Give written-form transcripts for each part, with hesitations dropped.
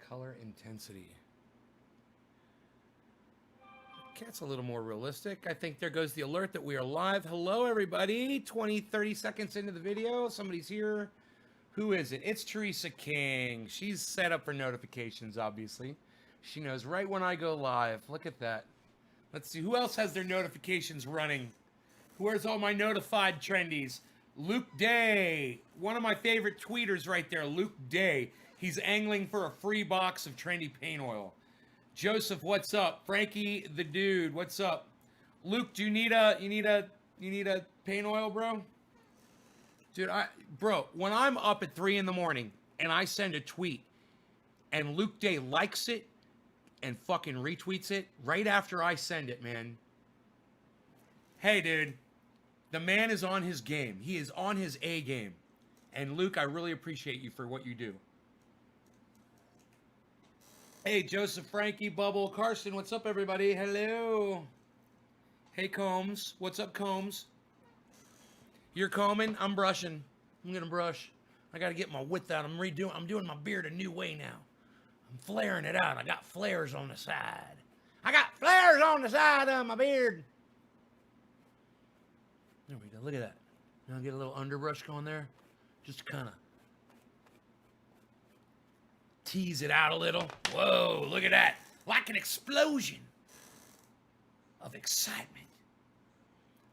Color intensity. Cat's a little more realistic. I think there goes the alert that we are live. Hello, everybody. 20, 30 seconds into the video. Somebody's here. Who is it? It's Teresa King. She's set up for notifications, obviously. She knows right when I go live. Look at that. Let's see. Who else has their notifications running? Where's all my notified trendies? Luke Day. One of my favorite tweeters right there. Luke Day. He's angling for a free box of trendy paint oil. Joseph, what's up? Frankie, the dude, what's up? Luke, do you need a paint oil, bro? Dude, bro, when I'm up at 3 in the morning and I send a tweet and Luke Day likes it and fucking retweets it right after I send it, man. Hey, dude, the man is on his game. He is on his A game. And Luke, I really appreciate you for what you do. Hey, Joseph, Frankie, Bubble, Carson, what's up, everybody? Hello. Hey, Combs. What's up, Combs? You're combing? I'm brushing. I'm going to brush. I got to get my width out. I'm doing my beard a new way now. I'm flaring it out. I got flares on the side. I got flares on the side of my beard. There we go. Look at that. Now get a little underbrush going there. Just to kind of tease it out a little. Whoa, look at that. Like an explosion of excitement.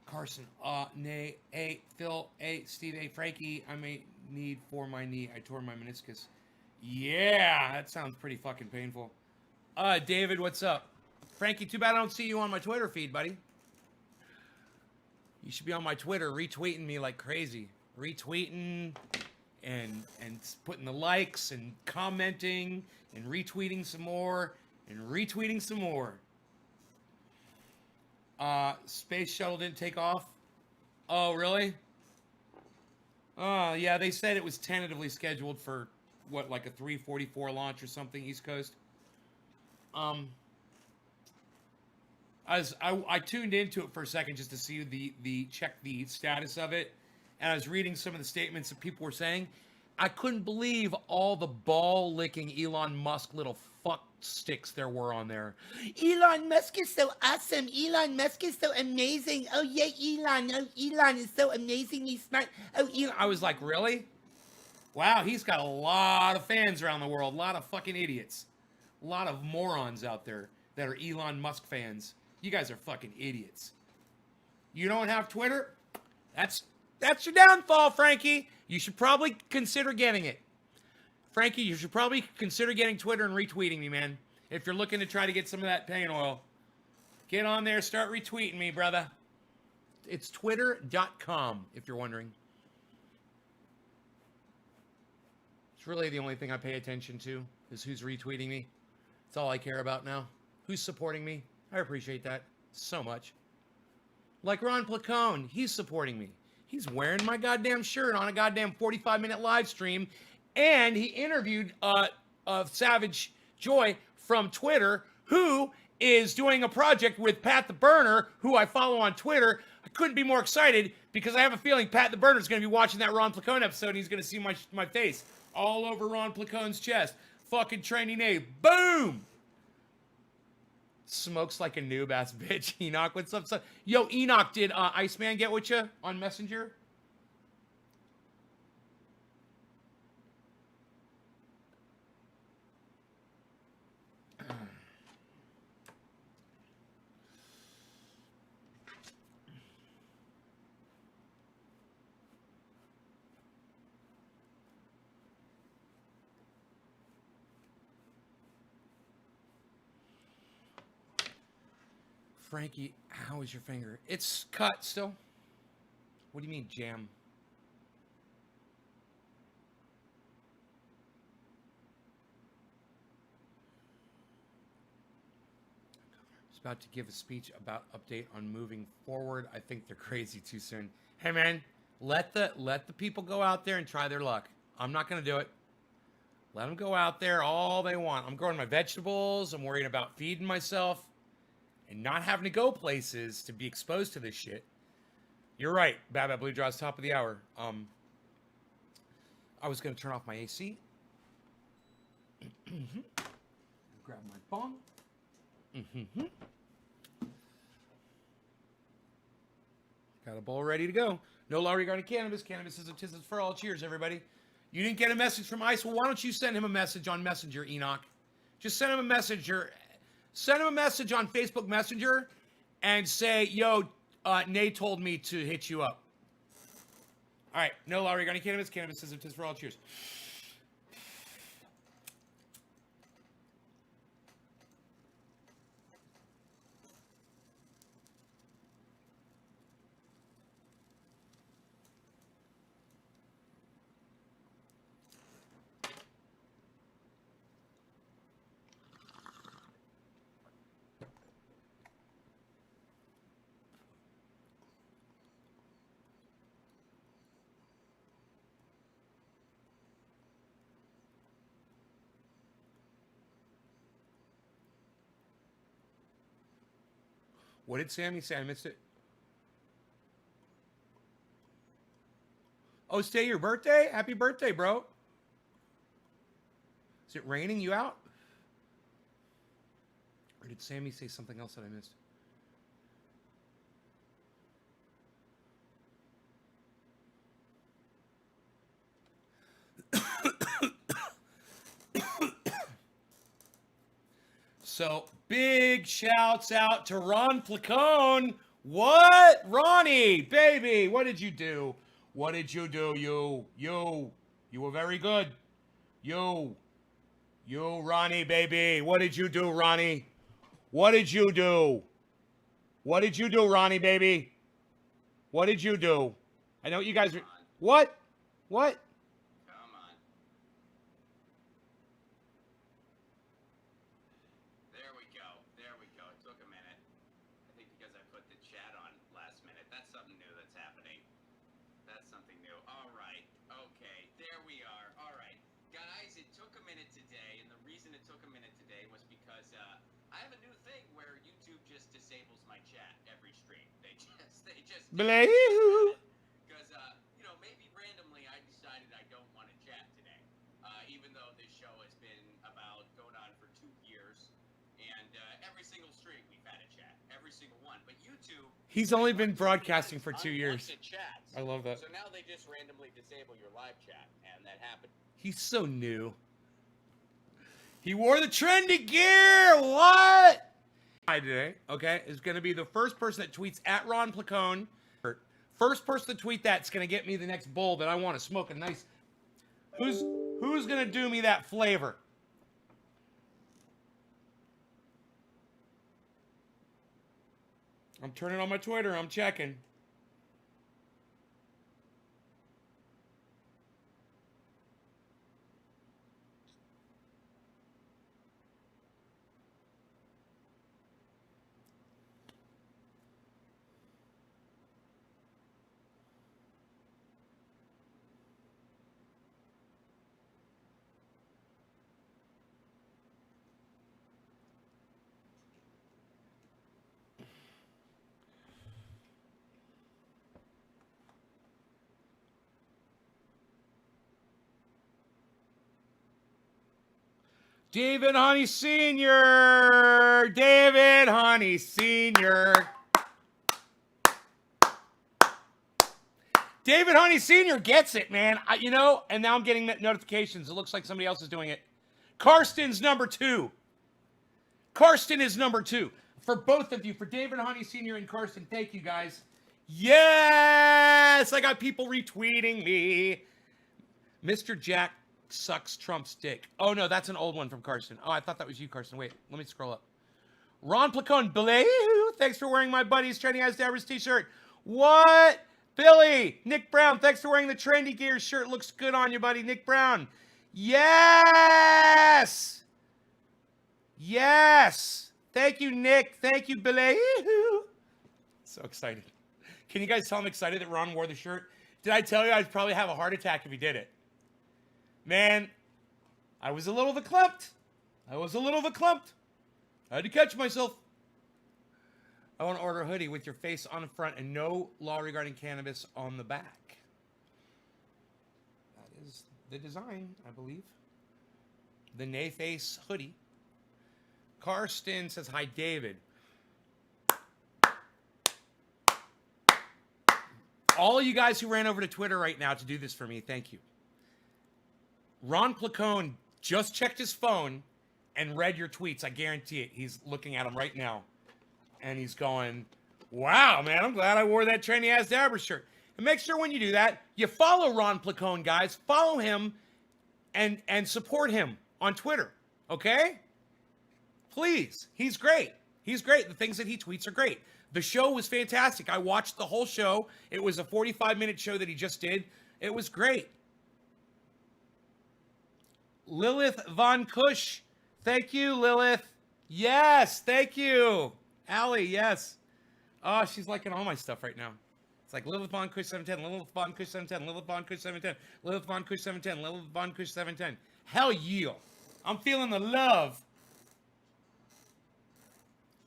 Carson, nay, A, Phil, A, Steve, A, Frankie, I may need for my knee. I tore my meniscus. Yeah, that sounds pretty fucking painful. David, what's up? Frankie, too bad I don't see you on my Twitter feed, buddy. You should be on my Twitter retweeting me like crazy. Retweeting and putting the likes and commenting and retweeting some more and retweeting some more. Space shuttle didn't take off. Oh, really? Oh, yeah, they said it was tentatively scheduled for what, like a 3:44 launch or something, East Coast. I tuned into it for a second just to see check the status of it. And I was reading some of the statements that people were saying. I couldn't believe all the ball-licking Elon Musk little fuck sticks there were on there. Elon Musk is so awesome. Elon Musk is so amazing. Oh, yeah, Elon. Oh, Elon is so amazingly smart. Oh, Elon. I was like, really? Wow, he's got a lot of fans around the world. A lot of fucking idiots. A lot of morons out there that are Elon Musk fans. You guys are fucking idiots. You don't have Twitter? That's your downfall, Frankie. You should probably consider getting it. Frankie, you should probably consider getting Twitter and retweeting me, man. If you're looking to try to get some of that paint oil. Get on there, start retweeting me, brother. It's twitter.com, if you're wondering. It's really the only thing I pay attention to, is who's retweeting me. That's all I care about now. Who's supporting me? I appreciate that so much. Like Ron Placone, he's supporting me. He's wearing my goddamn shirt on a goddamn 45-minute live stream, and he interviewed Savage Joy from Twitter, who is doing a project with Pat the Burner, who I follow on Twitter. I couldn't be more excited because I have a feeling Pat the Burner is going to be watching that Ron Placone episode, and he's going to see my face all over Ron Placone's chest. Fucking training name. Boom! Smokes like a noob ass bitch. Enoch, what's up? Yo, Enoch, did Iceman get with you on Messenger? Frankie, how is your finger? It's cut still. What do you mean, jam? He's about to give a speech about update on moving forward. I think they're crazy too soon. Hey, man, let the people go out there and try their luck. I'm not going to do it. Let them go out there all they want. I'm growing my vegetables. I'm worrying about feeding myself. And not having to go places to be exposed to this shit. You're right. Bad Blue Jaws, top of the hour. I was going to turn off my AC. Grab my bong. Mm-hmm. Got a bowl ready to go. No law regarding cannabis. Cannabis is a tism for all. Cheers, everybody. You didn't get a message from Ice? Well, why don't you send him a message on Messenger, Enoch? Just send him a messenger. Send him a message on Facebook Messenger and say, yo, Nate told me to hit you up. All right. No law regarding cannabis. Cannabis is a tism for all. Cheers. What did Sammy say? I missed it. Oh, it's today your birthday? Happy birthday, bro. Is it raining you out? Or did Sammy say something else that I missed? So, big shouts out to Ron Placone. What? Ronnie, baby, what did you do? What did you do? You were very good. You, Ronnie, baby. What did you do, Ronnie? What did you do? What did you do, Ronnie, baby? What did you do? I know you guys are... What? What? Come on. There we go. There we go. It took a minute. I think because I put the chat on last minute. That's something new that's happening. That's something new. All right. Okay. There we are. All right. Guys, it took a minute today, and the reason it took a minute today was because I have a new thing where YouTube just disables my chat every stream. They just Blue. Because you know, maybe randomly I decided I don't want to chat today, even though this show has been about going on for 2 years, and every single stream we've had a chat, every single one. But YouTube, He's only been broadcasting for 2 years. Chats. I love that. So now they just randomly disable your live chat, and that happened. He's so new. He wore the trendy gear. What? Today, okay, is going to be the first person that tweets at Ron Placone. First person to tweet that's going to get me the next bowl that I want to smoke a nice. Who's going to do me that flavor? I'm turning on my Twitter. I'm checking. David Honey Sr. David Honey Sr. David Honey Sr. gets it, man. You know, and now I'm getting notifications. It looks like somebody else is doing it. Karsten's number 2. Karsten is number 2. For both of you, for David Honey Sr. and Karsten, thank you, guys. Yes! I got people retweeting me. Mr. Jack sucks Trump's dick. Oh, no, that's an old one from Karsten. Oh, I thought that was you, Karsten. Wait, let me scroll up. Ron Placone, Billy, thanks for wearing my buddy's Trendyasdabbers t-shirt. What? Billy, Nick Brown, thanks for wearing the Trendy Gear shirt. Looks good on you, buddy. Nick Brown. Yes! Yes! Thank you, Nick. Thank you, Billy. So excited. Can you guys tell I'm excited that Ron wore the shirt? Did I tell you I'd probably have a heart attack if he did it? Man, I was a little verklempt. I had to catch myself. I want to order a hoodie with your face on the front and no law regarding cannabis on the back. That is the design, I believe. The Nay Face hoodie. Karsten says, hi, David. All of you guys who ran over to Twitter right now to do this for me, thank you. Ron Placone just checked his phone and read your tweets. I guarantee it. He's looking at them right now. And he's going, wow, man, I'm glad I wore that Trendyasdabbers shirt. And make sure when you do that, you follow Ron Placone, guys. Follow him and support him on Twitter, okay? Please. He's great. He's great. The things that he tweets are great. The show was fantastic. I watched the whole show. It was a 45-minute show that he just did. It was great. Lilith Von Kush. Thank you, Lilith. Yes, thank you. Allie, yes. Oh, she's liking all my stuff right now. It's like Lilith Von Kush 710, Lilith Von Kush 710, Lilith Von Kush 710, Lilith Von Kush 710, Lilith Von Kush 710. Hell yeah. I'm feeling the love.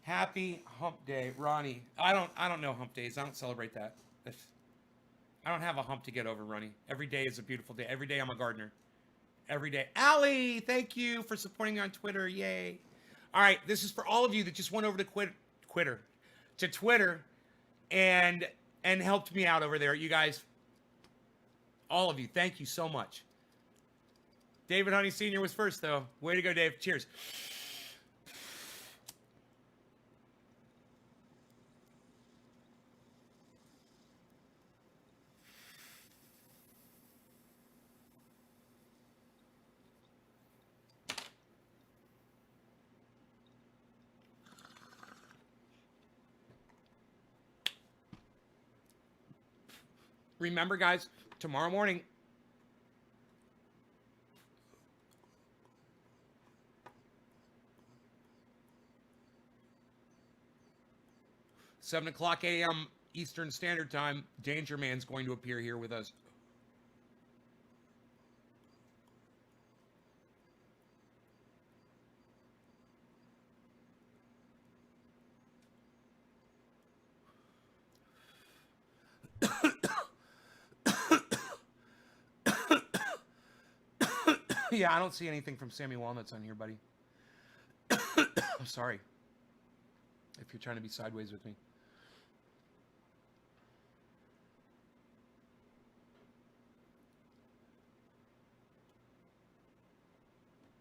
Happy hump day, Ronnie. I don't know hump days. I don't celebrate that. I don't have a hump to get over, Ronnie. Every day is a beautiful day. Every day I'm a gardener. Every day. Allie, thank you for supporting me on Twitter. Yay. All right, this is for all of you that just went over to Twitter and helped me out over there. You guys, all of you, thank you so much. David Honey Sr. was first, though. Way to go, Dave. Cheers. Remember, guys, tomorrow morning, (7 o'clock a.m. Eastern Standard Time), Danger Man's going to appear here with us. Yeah, I don't see anything from Sammy Walnuts on here, buddy. I'm sorry if you're trying to be sideways with me.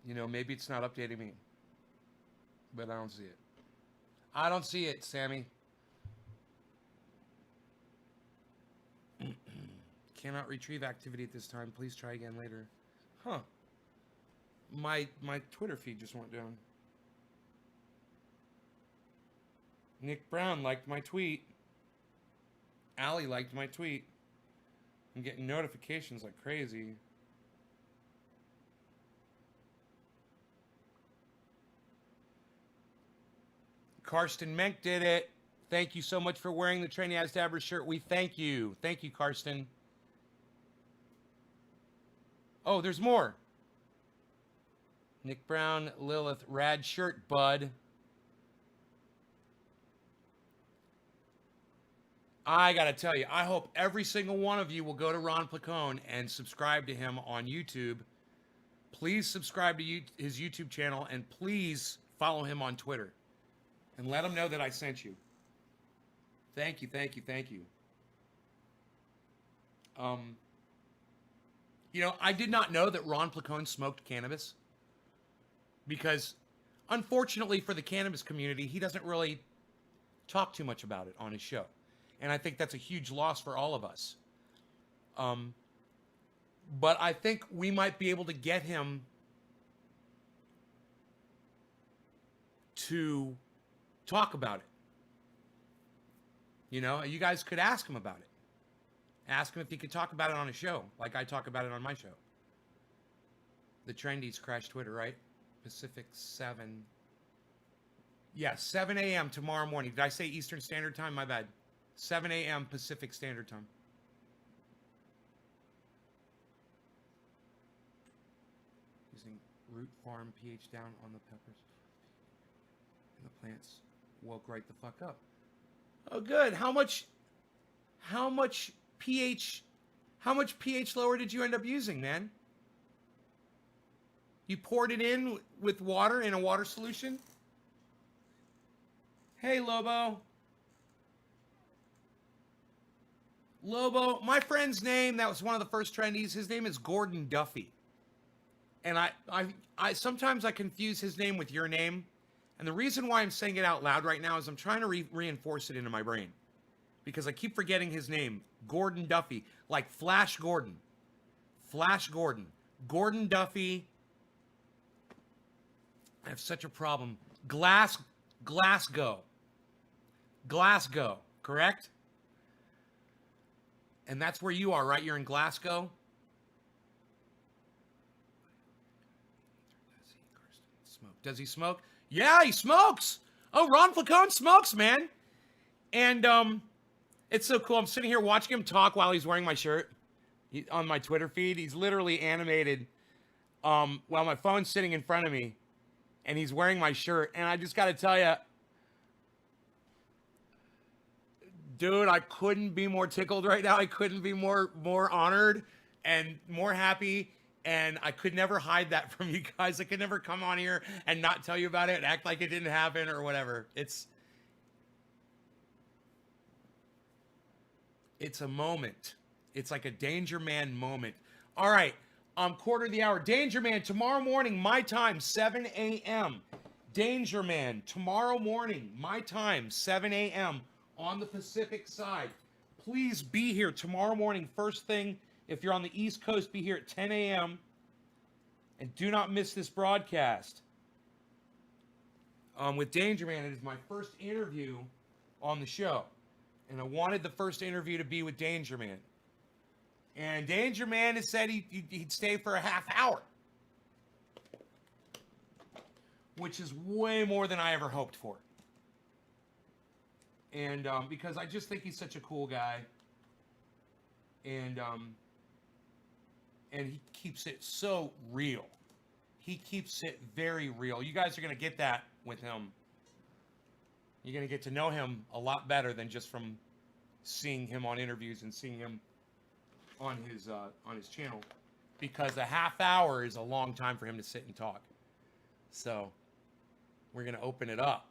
You know, maybe it's not updating me, but I don't see it. I don't see it, Sammy. Cannot retrieve activity at this time. Please try again later. Huh. My Twitter feed just went down. Nick Brown liked my tweet. Allie liked my tweet. I'm getting notifications like crazy. Karsten Menk did it. Thank you so much for wearing the Trendyasdabbers shirt. We thank you. Thank you, Karsten. Oh, there's more. Nick Brown, Lilith, rad shirt, bud. I gotta tell you, I hope every single one of you will go to Ron Placone and subscribe to him on YouTube. Please subscribe to his YouTube channel, and please follow him on Twitter. And let him know that I sent you. Thank you, thank you, thank you. You know, I did not know that Ron Placone smoked cannabis. Because, unfortunately for the cannabis community, he doesn't really talk too much about it on his show. And I think that's a huge loss for all of us. But I think we might be able to get him to talk about it. You know, you guys could ask him about it. Ask him if he could talk about it on a show, like I talk about it on my show. The Trendies crashed Twitter, right? Pacific 7. Yeah, 7 a.m. tomorrow morning. Did I say Eastern Standard Time? My bad. 7 a.m. Pacific Standard Time. Using root farm pH down on the peppers. And the plants woke right the fuck up. Oh, good. How much pH lower did you end up using, man? You poured it in with water in a water solution? Hey, Lobo. Lobo, my friend's name, that was one of the first trendies. His name is Gordon Duffy. And I sometimes I confuse his name with your name. And the reason why I'm saying it out loud right now is I'm trying to reinforce it into my brain. Because I keep forgetting his name. Gordon Duffy. Like Flash Gordon. Flash Gordon. Gordon Duffy. I have such a problem. Glasgow. Glasgow, correct? And that's where you are, right? You're in Glasgow? Does he smoke? Yeah, he smokes. Oh, Ron Flacone smokes, man. And it's so cool. I'm sitting here watching him talk while he's wearing my shirt on my Twitter feed. He's literally animated while my phone's sitting in front of me, and he's wearing my shirt. And I just got to tell you, dude, I couldn't be more tickled right now. I couldn't be more honored and more happy. And I could never hide that from you guys. I could never come on here and not tell you about it and act like it didn't happen or whatever. It's a moment. It's like a Danger Man moment. All right, quarter of the hour. Danger Man, tomorrow morning, my time, 7 a.m. Danger Man, tomorrow morning, my time, 7 a.m. on the Pacific side. Please be here tomorrow morning, first thing. If you're on the East Coast, be here at 10 a.m. And do not miss this broadcast. With Danger Man, it is my first interview on the show. And I wanted the first interview to be with Danger Man. And Danger Man has said he'd stay for a half hour. Which is way more than I ever hoped for. And because I just think he's such a cool guy. And he keeps it so real. He keeps it very real. You guys are going to get that with him. You're going to get to know him a lot better than just from seeing him on interviews and seeing him on his channel. Because a half hour is a long time for him to sit and talk. So we're going to open it up.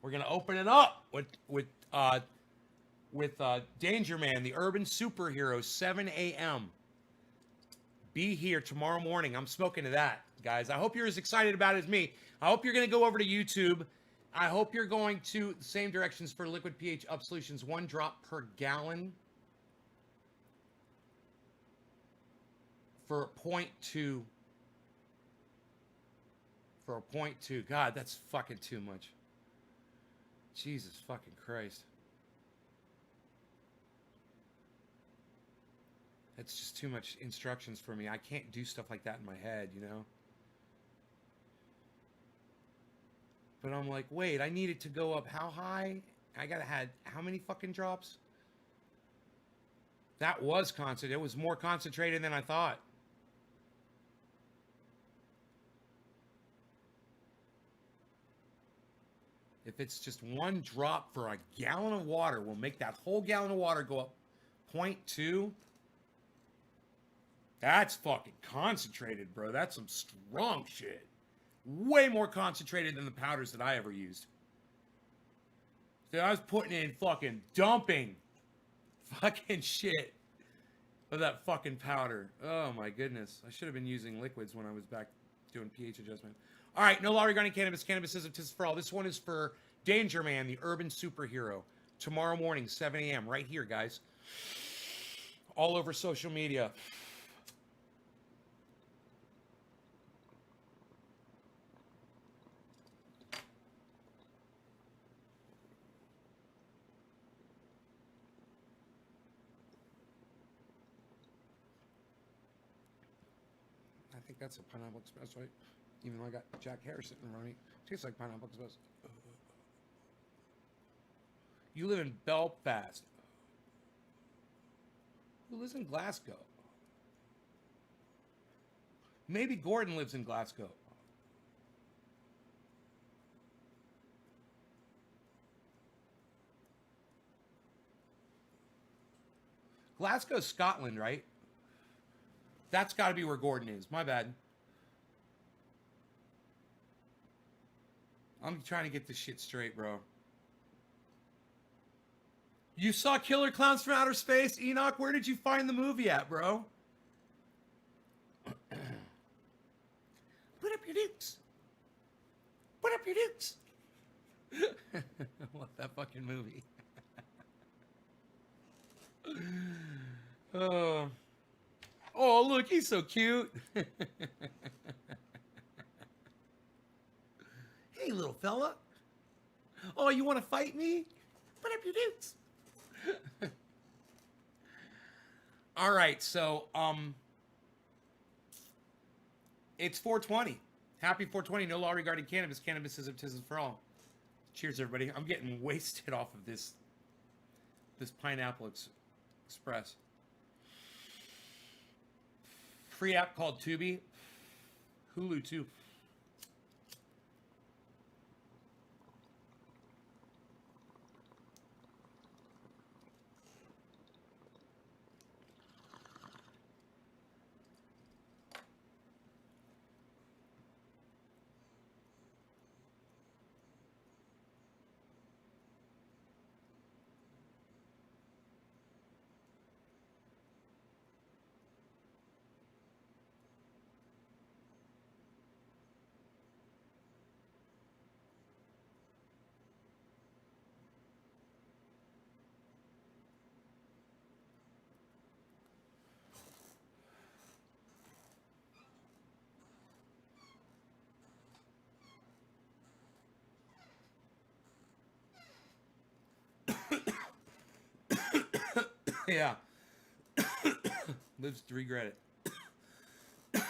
We're going to open it up with Danger Man, the urban superhero, 7 a.m. Be here tomorrow morning. I'm smoking to that, guys. I hope you're as excited about it as me. I hope you're going to go over to YouTube. I hope you're going to the same directions for Liquid pH Up Solutions, 1 drop per gallon for 0.2. For a 0.2. God, that's fucking too much. Jesus fucking Christ. That's just too much instructions for me. I can't do stuff like that in my head, you know? But I'm like, wait, I need it to go up how high? I gotta had how many fucking drops? That was concentrated. It was more concentrated than I thought. If it's just 1 drop for a gallon of water, we'll make that whole gallon of water go up 0.2. That's fucking concentrated, bro. That's some strong shit. Way more concentrated than the powders that I ever used. Dude, I was putting in fucking dumping fucking shit of that fucking powder. Oh my goodness. I should have been using liquids when I was back doing pH adjustment. All right, no law regarding cannabis. Cannabis is a tis for all. This one is for Danger Man, the urban superhero. Tomorrow morning, 7 a.m. right here, guys. All over social media. I think that's a Pineapple Express, right? Even though I got Jack Harris sitting around me. Tastes like Pineapple Express. You live in Belfast. Who lives in Glasgow? Maybe Gordon lives in Glasgow. Glasgow's Scotland, right? That's got to be where Gordon is. My bad. I'm trying to get this shit straight, bro. You saw Killer Clowns from Outer Space, Enoch? Where did you find the movie at, bro? Put up your dukes. Put up your dukes. What that fucking movie? Oh. Oh, look, he's so cute. Hey, little fella. Oh, you want to fight me? Put up your dukes. All right, so it's 420. Happy 420. No law regarding cannabis. Cannabis is baptism for all. Cheers, everybody. I'm getting wasted off of this pineapple express. Free app called Tubi. Hulu too. Yeah. Lives to regret it.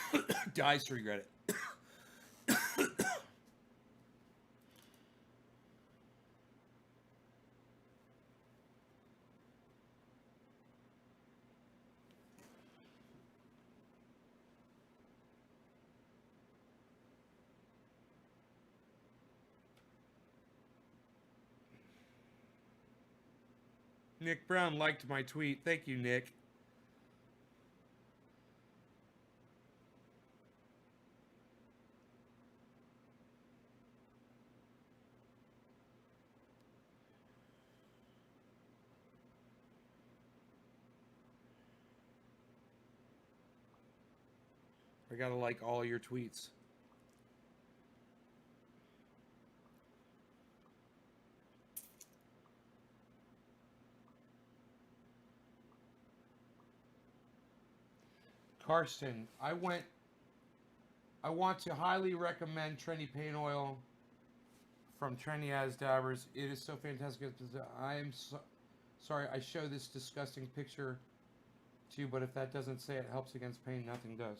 Dies to regret it. Nick Brown liked my tweet. Thank you, Nick. I gotta like all your tweets. Karsten, I want to highly recommend Trendy Pain Oil from Trendyasdabbers. It is so fantastic. I am sorry I show this disgusting picture to you, but if that doesn't say it helps against pain, nothing does.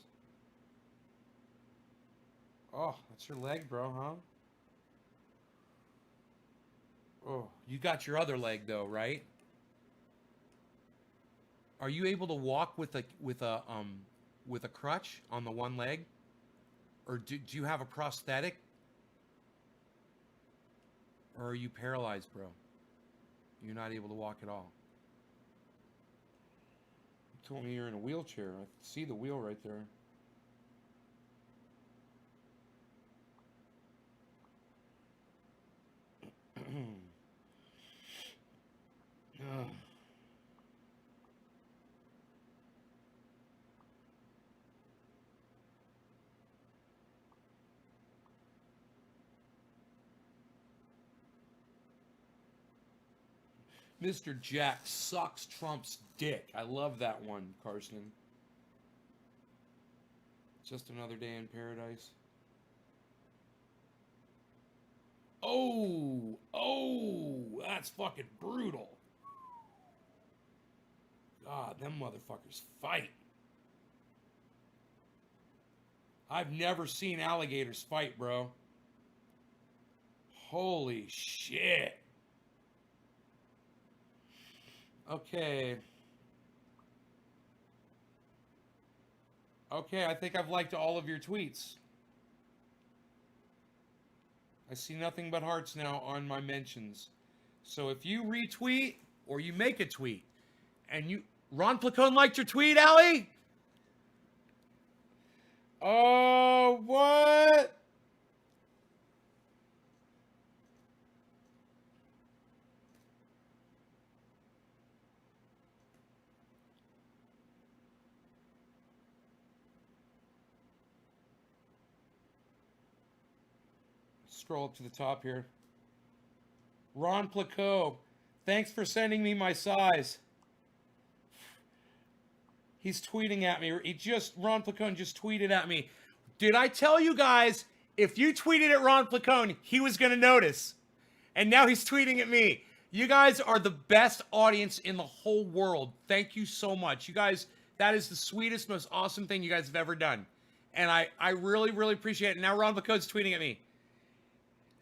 Oh, that's your leg, bro, huh? Oh, you got your other leg though, right? Are you able to walk with a crutch on the one leg? Or do you have a prosthetic? Or are you paralyzed, bro? You're not able to walk at all. You told me you're in a wheelchair. I see the wheel right there. Mr. Jack sucks Trump's dick. I love that one, Carson. Just another day in paradise. Oh, that's fucking brutal. God, them motherfuckers fight. I've never seen alligators fight, bro. Holy shit. Okay. Okay, I think I've liked all of your tweets. I see nothing but hearts now on my mentions. So if you retweet or you make a tweet and you... Ron Placone liked your tweet, Allie? Oh, what? scroll up to the top here. Ron Placo, thanks for sending me my size. He's tweeting at me. Ron Placone just tweeted at me. Did I tell you guys, if you tweeted at Ron Placone, he was going to notice? And now he's tweeting at me. You guys are the best audience in the whole world. Thank you so much. You guys, that is the sweetest, most awesome thing you guys have ever done. And I really, really appreciate it. Now Ron Placone's tweeting at me.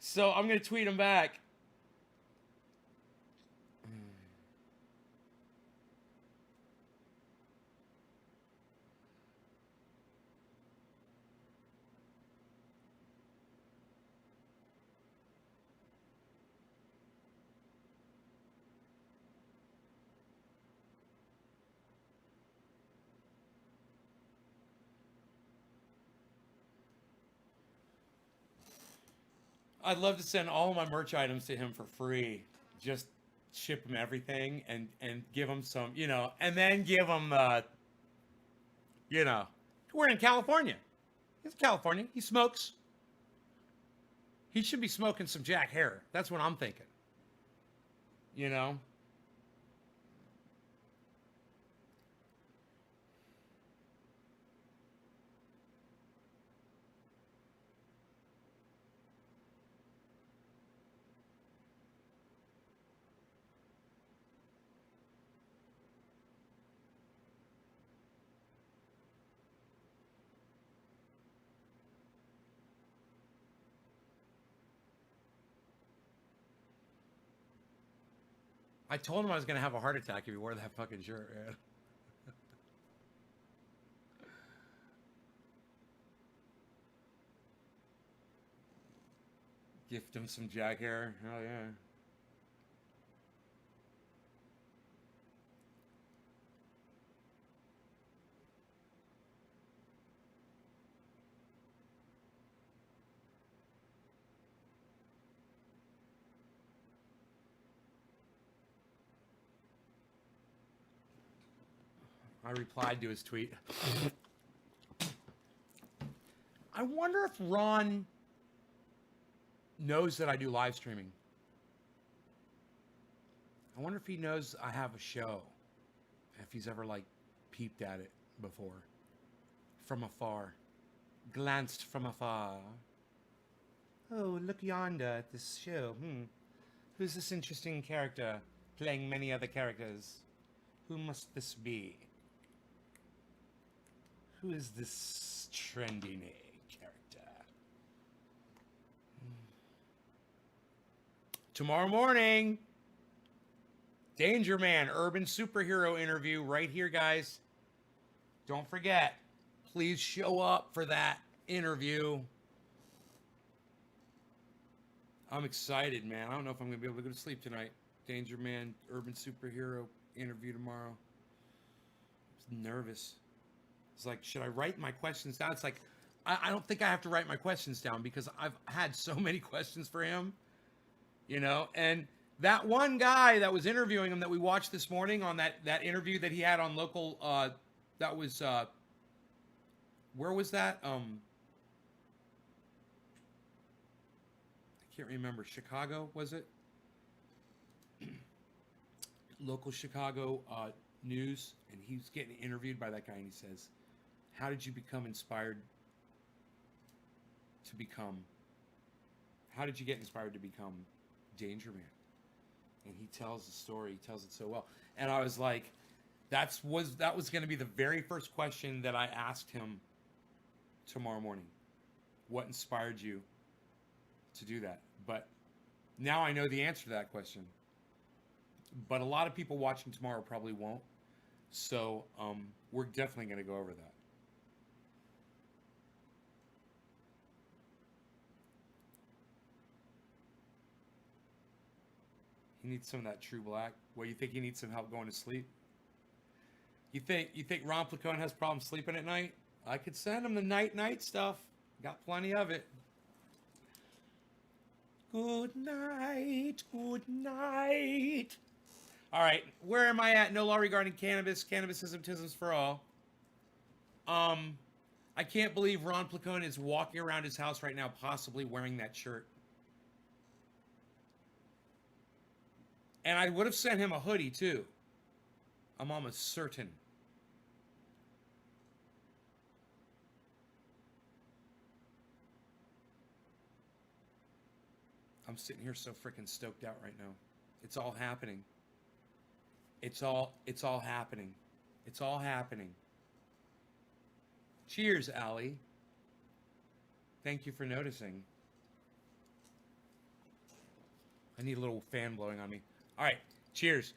So I'm going to tweet him back. I'd love to send all of my merch items to him for free. Just ship him everything and give him some, and then give him, we're in California. He's in California. He smokes. He should be smoking some Jack Hare. That's what I'm thinking. I told him I was going to have a heart attack if he wore that fucking shirt, man. Gift him some Jack Hare. Hell yeah. I replied to his tweet. I wonder if Ron knows that I do live streaming. I wonder if he knows I have a show. If he's ever, peeped at it before. From afar. Glanced from afar. Oh, look yonder at this show. Who's this interesting character playing many other characters? Who must this be? Who is this trendy character? Tomorrow morning, Danger Man, urban superhero interview right here, guys. Don't forget, please show up for that interview. I'm excited, man. I don't know if I'm going to be able to go to sleep tonight. Danger Man, urban superhero interview tomorrow. I'm nervous. It's like, should I write my questions down? It's like, I don't think I have to write my questions down because I've had so many questions for him, and that one guy that was interviewing him that we watched this morning on that interview that he had on local, that was, where was that? I can't remember. Chicago, was it? Local Chicago news, and he was getting interviewed by that guy, and he says, how did you become inspired to become, how did you get inspired to become Danger Man? And he tells the story, he tells it so well. And I was like, that was going to be the very first question that I asked him tomorrow morning. What inspired you to do that? But now I know the answer to that question. But a lot of people watching tomorrow probably won't. So we're definitely going to go over that. He needs some of that True Black. What, you think he needs some help going to sleep? You think Ron Placone has problems sleeping at night? I could send him the night stuff. Got plenty of it. Good night. Good night. All right, where am I at? No law regarding cannabis. Cannabisism for all. I can't believe Ron Placone is walking around his house right now, possibly wearing that shirt. And I would have sent him a hoodie too. I'm almost certain. I'm sitting here so freaking stoked out right now. It's all happening. It's all happening. It's all happening. Cheers, Allie. Thank you for noticing. I need a little fan blowing on me. All right, cheers.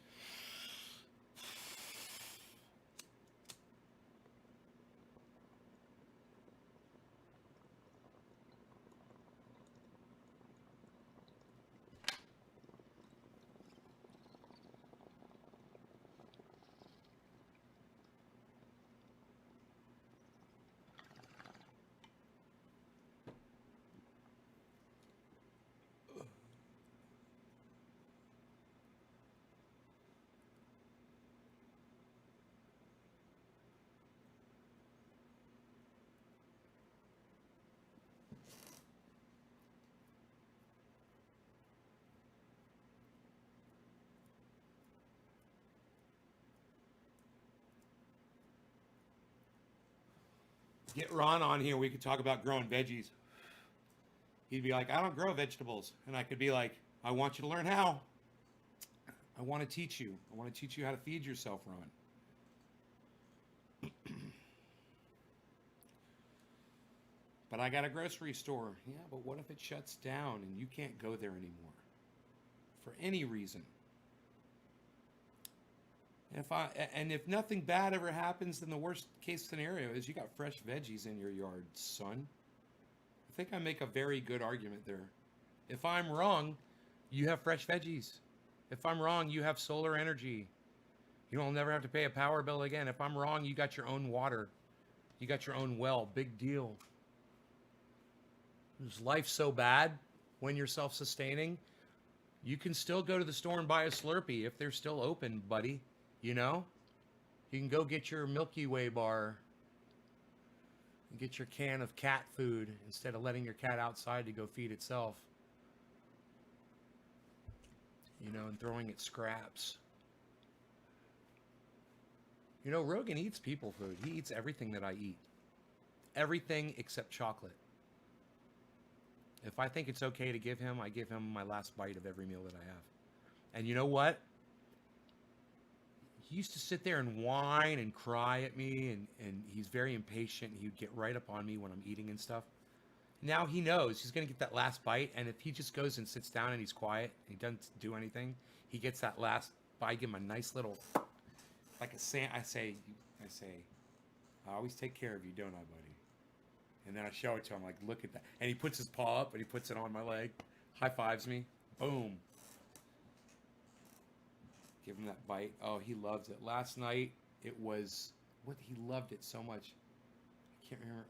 Get Ron on here. We could talk about growing veggies. He'd be like, I don't grow vegetables. And I could be like, I want you to learn how. I want to teach you. I want to teach you how to feed yourself, Ron. But I got a grocery store. Yeah, but what if it shuts down and you can't go there anymore? For any reason. And if nothing bad ever happens, then the worst case scenario is you got fresh veggies in your yard, son. I think I make a very good argument there. If I'm wrong, you have fresh veggies. If I'm wrong, you have solar energy. You will never have to pay a power bill again. If I'm wrong, you got your own water. You got your own well. Big deal. Is life so bad when you're self-sustaining? You can still go to the store and buy a Slurpee if they're still open, buddy. You know? You can go get your Milky Way bar and get your can of cat food instead of letting your cat outside to go feed itself. You know, and throwing it scraps. You know, Rogan eats people food. He eats everything that I eat. Everything except chocolate. If I think it's okay to give him, I give him my last bite of every meal that I have. And you know what? He used to sit there and whine and cry at me, and he's very impatient. He would get right up on me when I'm eating and stuff. Now he knows he's going to get that last bite, and if he just goes and sits down and he's quiet, and he doesn't do anything, he gets that last bite. I give him a nice little, like a sand. I say, I always take care of you, don't I, buddy? And then I show it to him, like, look at that. And he puts his paw up, and he puts it on my leg, high fives me, boom. Give him that bite. Oh, he loves it. Last night, it was, he loved it so much. I can't remember.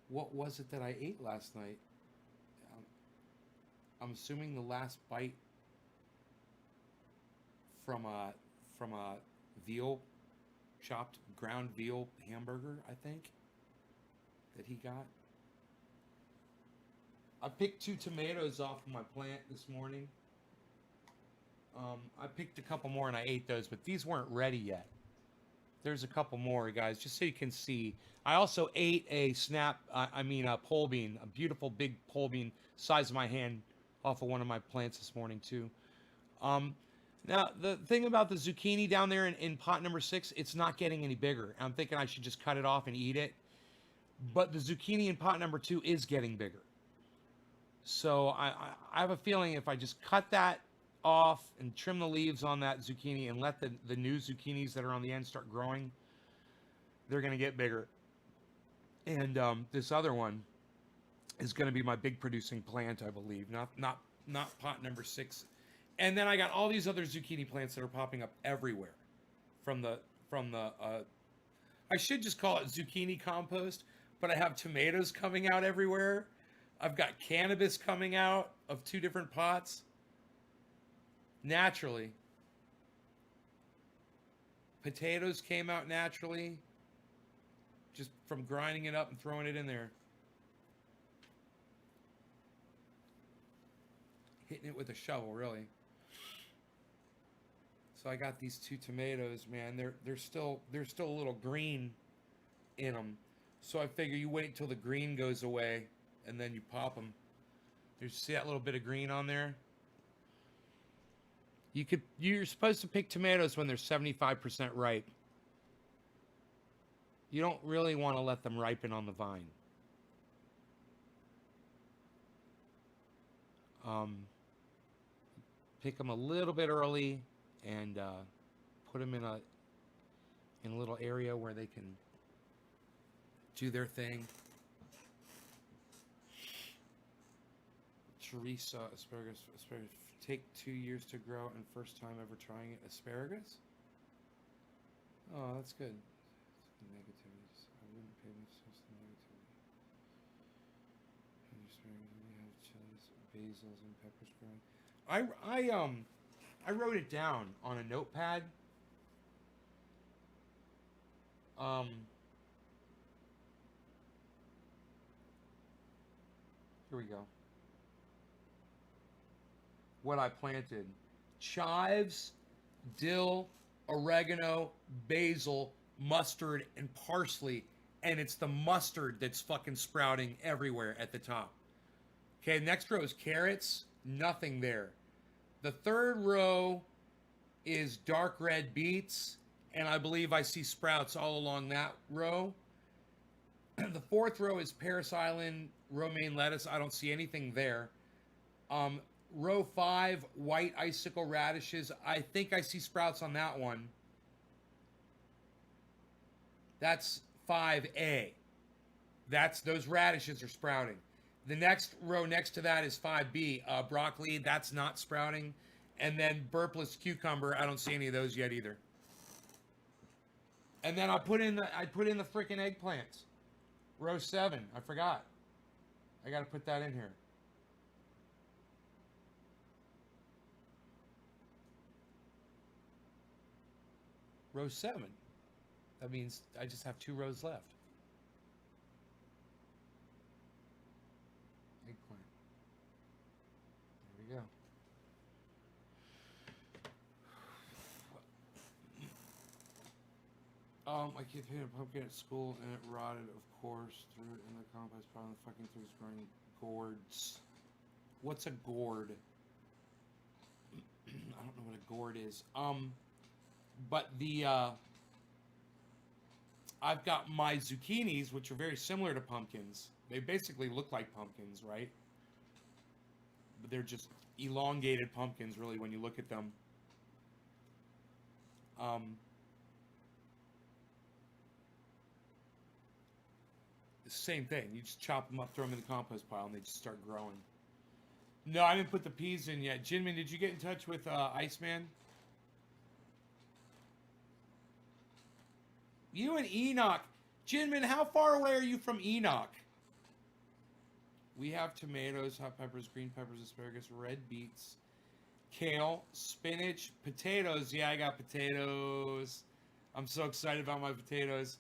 What was it that I ate last night? I'm assuming the last bite from a veal, chopped ground veal hamburger, I think, that he got. I picked 2 tomatoes off of my plant this morning. I picked a couple more and I ate those, but these weren't ready yet. There's a couple more, guys, just so you can see. I also ate a pole bean, a beautiful big pole bean, size of my hand, off of one of my plants this morning too. Now, the thing about the zucchini down there in pot number 6, it's not getting any bigger. I'm thinking I should just cut it off and eat it. But the zucchini in pot number 2 is getting bigger. So I have a feeling if I just cut that off and trim the leaves on that zucchini and let the new zucchinis that are on the end start growing, they're going to get bigger. And this other one is going to be my big producing plant, I believe, not pot number 6. And then I got all these other zucchini plants that are popping up everywhere from the I should just call it zucchini compost, but I have tomatoes coming out everywhere. I've got cannabis coming out of 2 different pots naturally. Potatoes came out naturally just from grinding it up and throwing it in there. hitting it with a shovel, really. So I got these 2 tomatoes, man. They're still a little green in them. So I figure you wait until the green goes away, and then you pop them. You see that little bit of green on there? You're supposed to pick tomatoes when they're 75% ripe. You don't really want to let them ripen on the vine. Pick them a little bit early and put them in a little area where they can do their thing. Teresa, asparagus take 2 years to grow and first time ever trying it. Asparagus? Oh, that's good. Negativities. I wouldn't pay much attention to negativity. And asparagus, we have chilies, basils, and peppers growing. I wrote it down on a notepad. Here we go. What I planted: chives, dill, oregano, basil, mustard, and parsley. And it's the mustard that's fucking sprouting everywhere at the top. Okay, next row is carrots. Nothing there. The third row is dark red beets. And I believe I see sprouts all along that row. The fourth row is Paris Island romaine lettuce. I don't see anything there. Row 5, white icicle radishes. I think I see sprouts on that one. That's 5A. Those radishes are sprouting. The next row next to that is 5B, broccoli. That's not sprouting. And then burpless cucumber. I don't see any of those yet either. And then I put in the freaking eggplants. Row 7. I forgot. I got to put that in here. Row 7. That means I just have 2 rows left. Eggplant. There we go. I kept hitting a pumpkin at school and it rotted, of course. Threw it in the compost pile and the fucking thing was growing gourds. What's a gourd? I don't know what a gourd is. But I've got my zucchinis, which are very similar to pumpkins. They basically look like pumpkins, right? But they're just elongated pumpkins, really, when you look at them. The same thing. You just chop them up, throw them in the compost pile, and they just start growing. No, I didn't put the peas in yet. Jinmin, did you get in touch with Iceman? You and Enoch. Jinmin, how far away are you from Enoch? We have tomatoes, hot peppers, green peppers, asparagus, red beets, kale, spinach, potatoes. Yeah, I got potatoes. I'm so excited about my potatoes.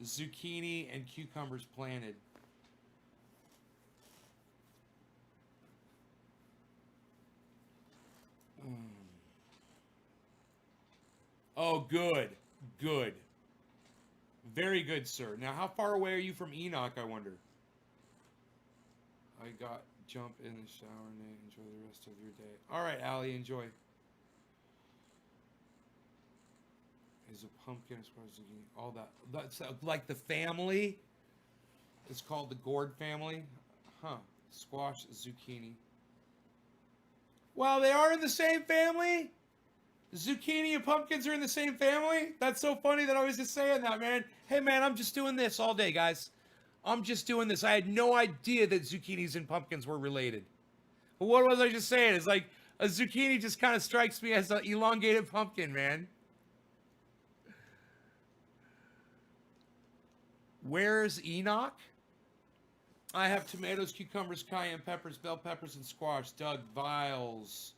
Zucchini and cucumbers planted. Oh, good. Good. Very good, sir. Now, how far away are you from Enoch, I wonder? I got jump in the shower, Nate. Enjoy the rest of your day. All right, Allie, enjoy. Is a pumpkin as far as zucchini. All that. That's like the family. It's called the gourd family. Huh. Squash, zucchini. Well, they are in the same family? Zucchini and pumpkins are in the same family? That's so funny that I was just saying that, man. Hey, man, I'm just doing this all day, guys. I'm just doing this. I had no idea that zucchinis and pumpkins were related. But what was I just saying? It's like a zucchini just kind of strikes me as an elongated pumpkin, man. Where's Enoch? I have tomatoes, cucumbers, cayenne peppers, bell peppers, and squash. Doug Viles.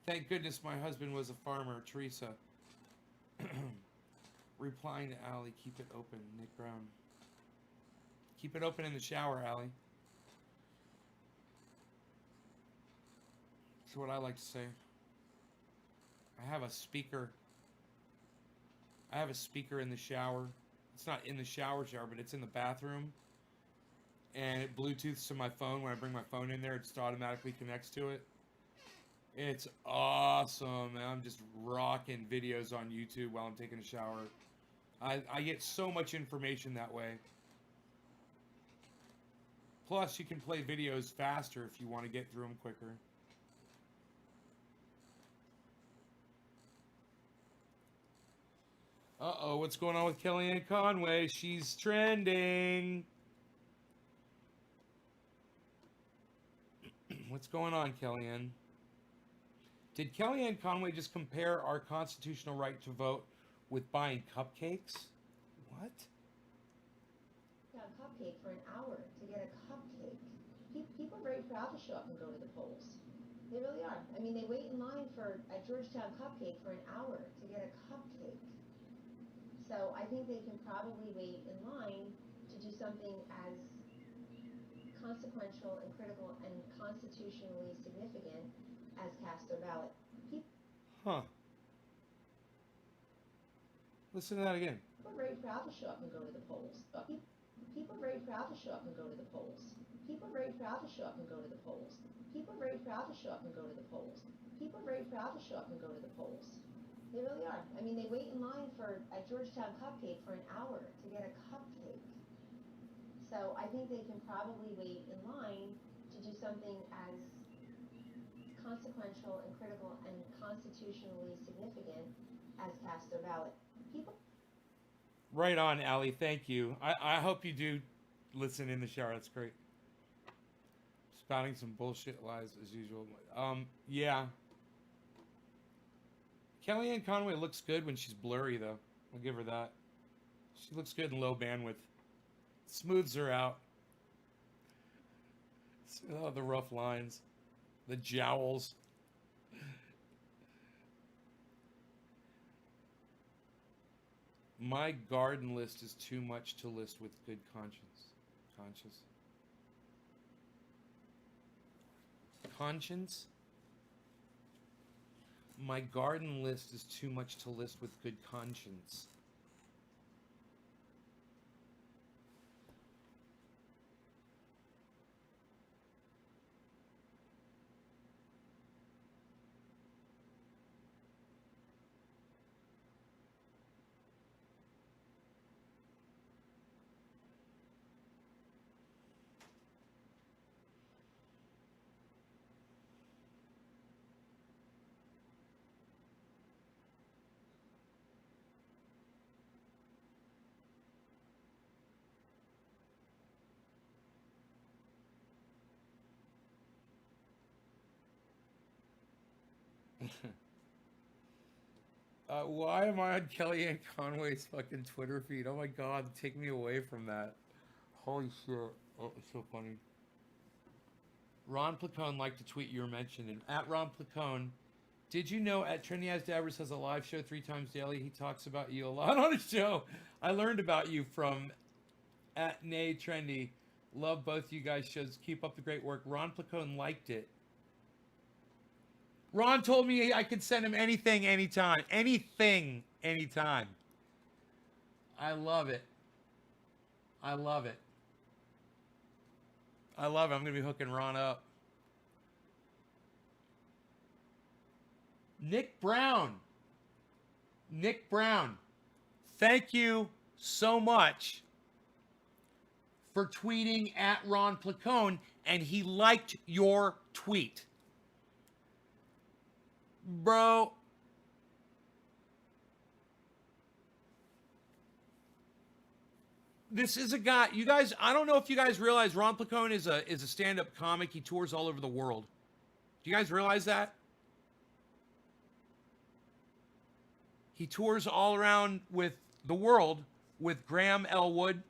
Thank goodness my husband was a farmer. Teresa. Replying to Allie. Keep it open. Nick Brown. Keep it open in the shower, Allie. That's what I like to say. I have a speaker. I have a speaker in the shower. It's not in the shower, but it's in the bathroom. And it Bluetooths to my phone. When I bring my phone in there, it just automatically connects to it. It's awesome. And I'm just rocking videos on YouTube while I'm taking a shower. I get so much information that way. Plus, you can play videos faster if you want to get through them quicker. Uh-oh, what's going on with Kellyanne Conway? She's trending. What's going on, Kellyanne? Did Kellyanne Conway just compare our constitutional right to vote with buying cupcakes? What? Yeah, a cupcake for an hour to get a cupcake. People are very proud to show up and go to the polls. They really are. I mean, they wait in line for a Georgetown cupcake for an hour to get a cupcake. So I think they can probably wait in line to do something as consequential and critical and constitutionally significant as cast their ballot. Huh. Listen to that again. People are very proud to show up and go to the polls. People are very proud to show up and go to the polls. People are very proud to show up and go to the polls. People are very proud to show up and go to the polls. People are very proud to show up and go to the polls. They really are. I mean, they wait in line for a Georgetown cupcake for an hour to get a cupcake. So I think they can probably wait in line to do something as consequential and critical and constitutionally significant as cast their ballot. People. Right on, Allie. Thank you. I hope you do listen in the shower. That's great. Spouting some bullshit lies as usual. Yeah. Kellyanne Conway looks good when she's blurry, though. I'll give her that. She looks good in low bandwidth. Smooths her out. Oh, the rough lines. The jowls. My garden list is too much to list with good conscience. Conscience? My garden list is too much to list with good conscience. Why am I on Kellyanne Conway's fucking Twitter feed? Oh my god, take me away from that. Holy shit. Oh, it's so funny. Ron Placone liked to tweet you were mentioned. And at Ron Placone, did you know at Trendyasdabbers has a live show 3 times daily? He talks about you a lot on his show. I learned about you from at Nay Trendy. Love both you guys' shows. Keep up the great work. Ron Placone liked it. Ron told me I could send him anything, anytime. Anything, anytime. I love it. I love it. I love it. I'm going to be hooking Ron up. Nick Brown. Nick Brown. Thank you so much for tweeting at Ron Placone, and he liked your tweet. Bro, this is a guy, you guys, I don't know if you guys realize Ron Placone is a stand-up comic. He tours all over the world. Do you guys realize that? He tours all around with the world with Graham Elwood,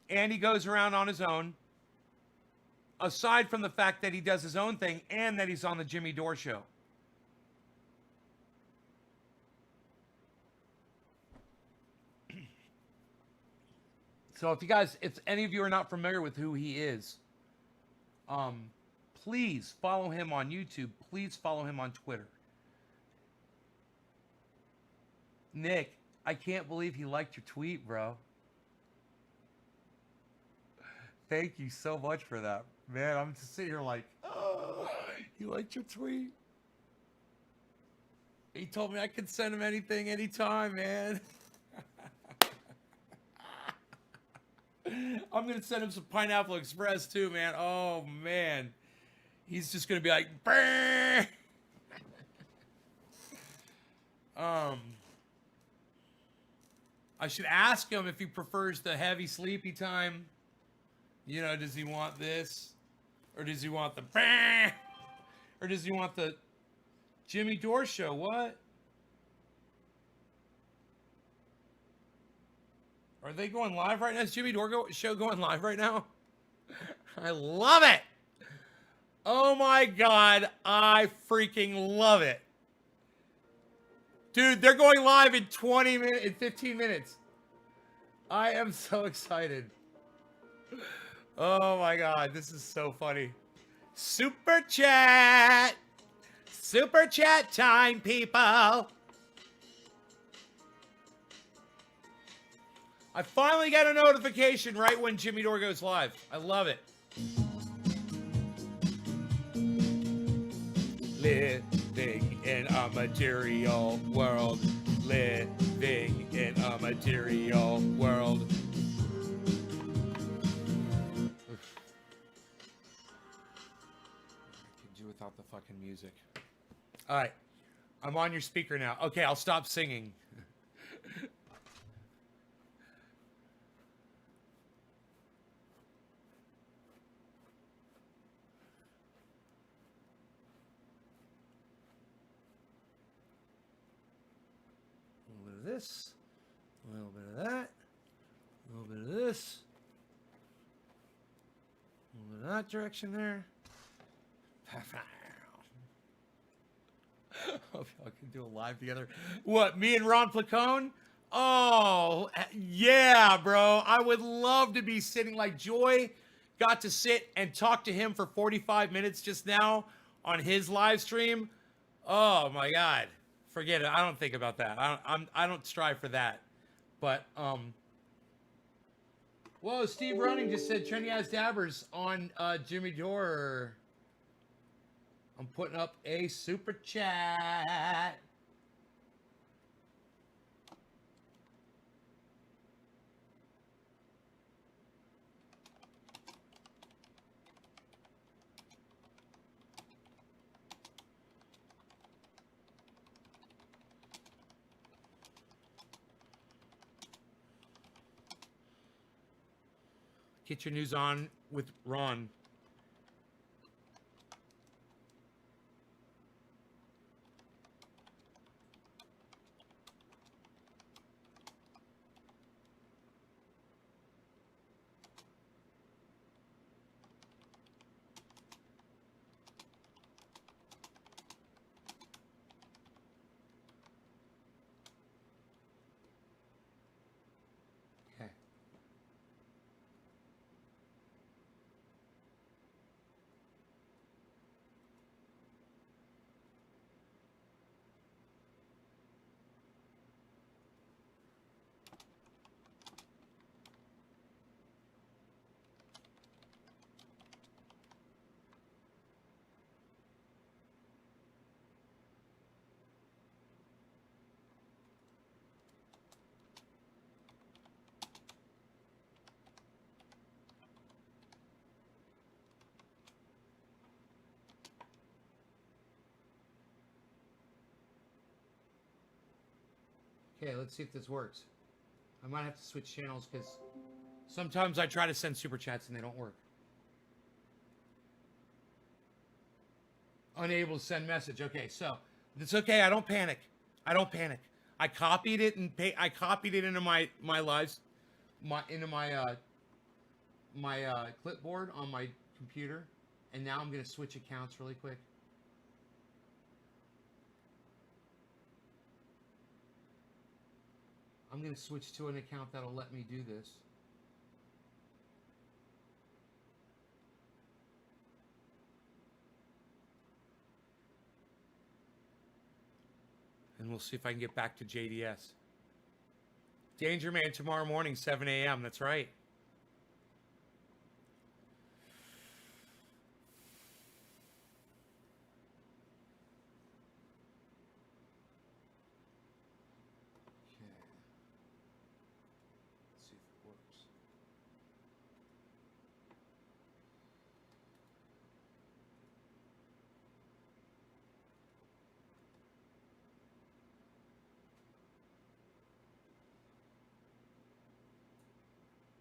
and he goes around on his own, aside from the fact that he does his own thing and that he's on the Jimmy Dore Show. So if you guys, if any of you are not familiar with who he is, please follow him on YouTube. Please follow him on Twitter. Nick, I can't believe he liked your tweet, bro. Thank you so much for that. Man, I'm just sitting here like, oh, he liked your tweet. He told me I could send him anything, anytime, man. I'm going to send him some Pineapple Express too, man. Oh, man. He's just going to be like, brrr. I should ask him if he prefers the heavy sleepy time. You know, does he want this? Or does he want the brrr? Or does he want the Jimmy Dore show? What? Are they going live right now? Is Jimmy Dore show going live right now? I love it. Oh my God. I freaking love it. Dude, they're going live in 20 minutes, in 15 minutes. I am so excited. Oh my God. This is so funny. Super chat. Super chat time, people. I finally got a notification right when Jimmy Dore goes live. I love it. Living in a material world. Living in a material world. I can do without the fucking music. All right. I'm on your speaker now. Okay, I'll stop singing. This, a little bit of that, a little bit of this, a little bit of that direction there. Hope y'all can do a live together. What, me and Ron Placone? Oh, yeah, bro. I would love to be sitting like Joy got to sit and talk to him for 45 minutes just now on his live stream. Oh, my God. Forget it. I don't think about that. I don't strive for that. But whoa, Steve Running just said Trendyasdabbers on Jimmy Dore. I'm putting up a super chat. Get your news on with Ron. Okay. Okay, let's see if this works. I might have to switch channels because sometimes I try to send super chats and they don't work. Unable to send message. Okay, so it's okay. I don't panic. I don't panic. I copied it and I copied it into my lives, my clipboard on my computer, and now I'm gonna switch accounts really quick. I'm going to switch to an account that'll let me do this. And we'll see if I can get back to JDS. Danger Man tomorrow morning, 7 a.m. That's right. Okay. Let's see if it works.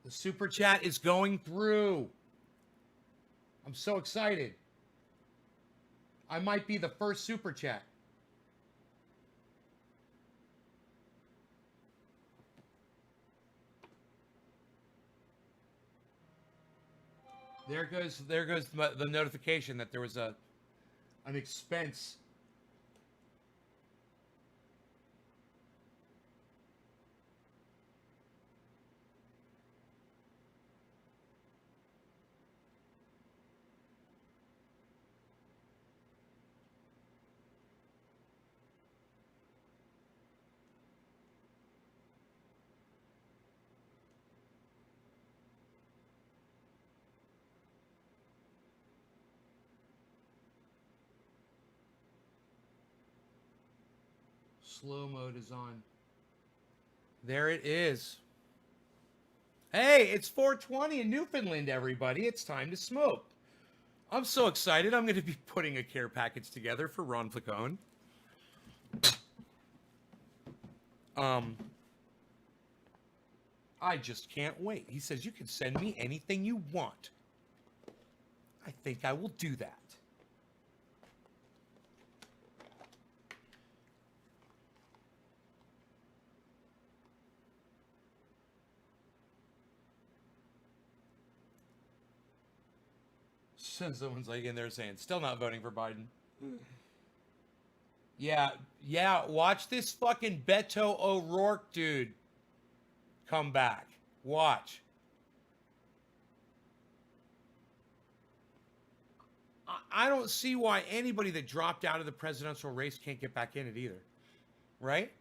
The super chat is going through. I'm so excited. I might be the first super chat. There goes the notification that there was an expense. Slow mode is on. There it is. Hey, it's 4:20 in Newfoundland, everybody. It's time to smoke. I'm so excited. I'm going to be putting a care package together for Ron Flacone. I just can't wait. He says, you can send me anything you want. I think I will do that. Someone's like in there saying, still not voting for Biden. Yeah, watch this fucking Beto O'Rourke dude come back. Watch. I don't see why anybody that dropped out of the presidential race can't get back in it either. Right?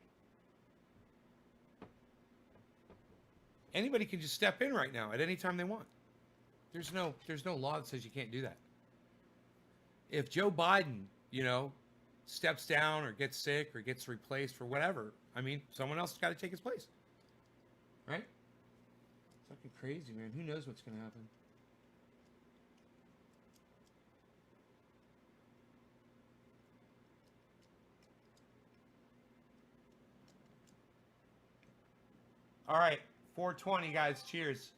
Anybody can just step in right now at any time they want. There's no law that says you can't do that. If Joe Biden, steps down or gets sick or gets replaced or whatever, I mean, someone else has got to take his place. Right? It's fucking crazy, man. Who knows what's going to happen? All right, 4:20, guys. Cheers.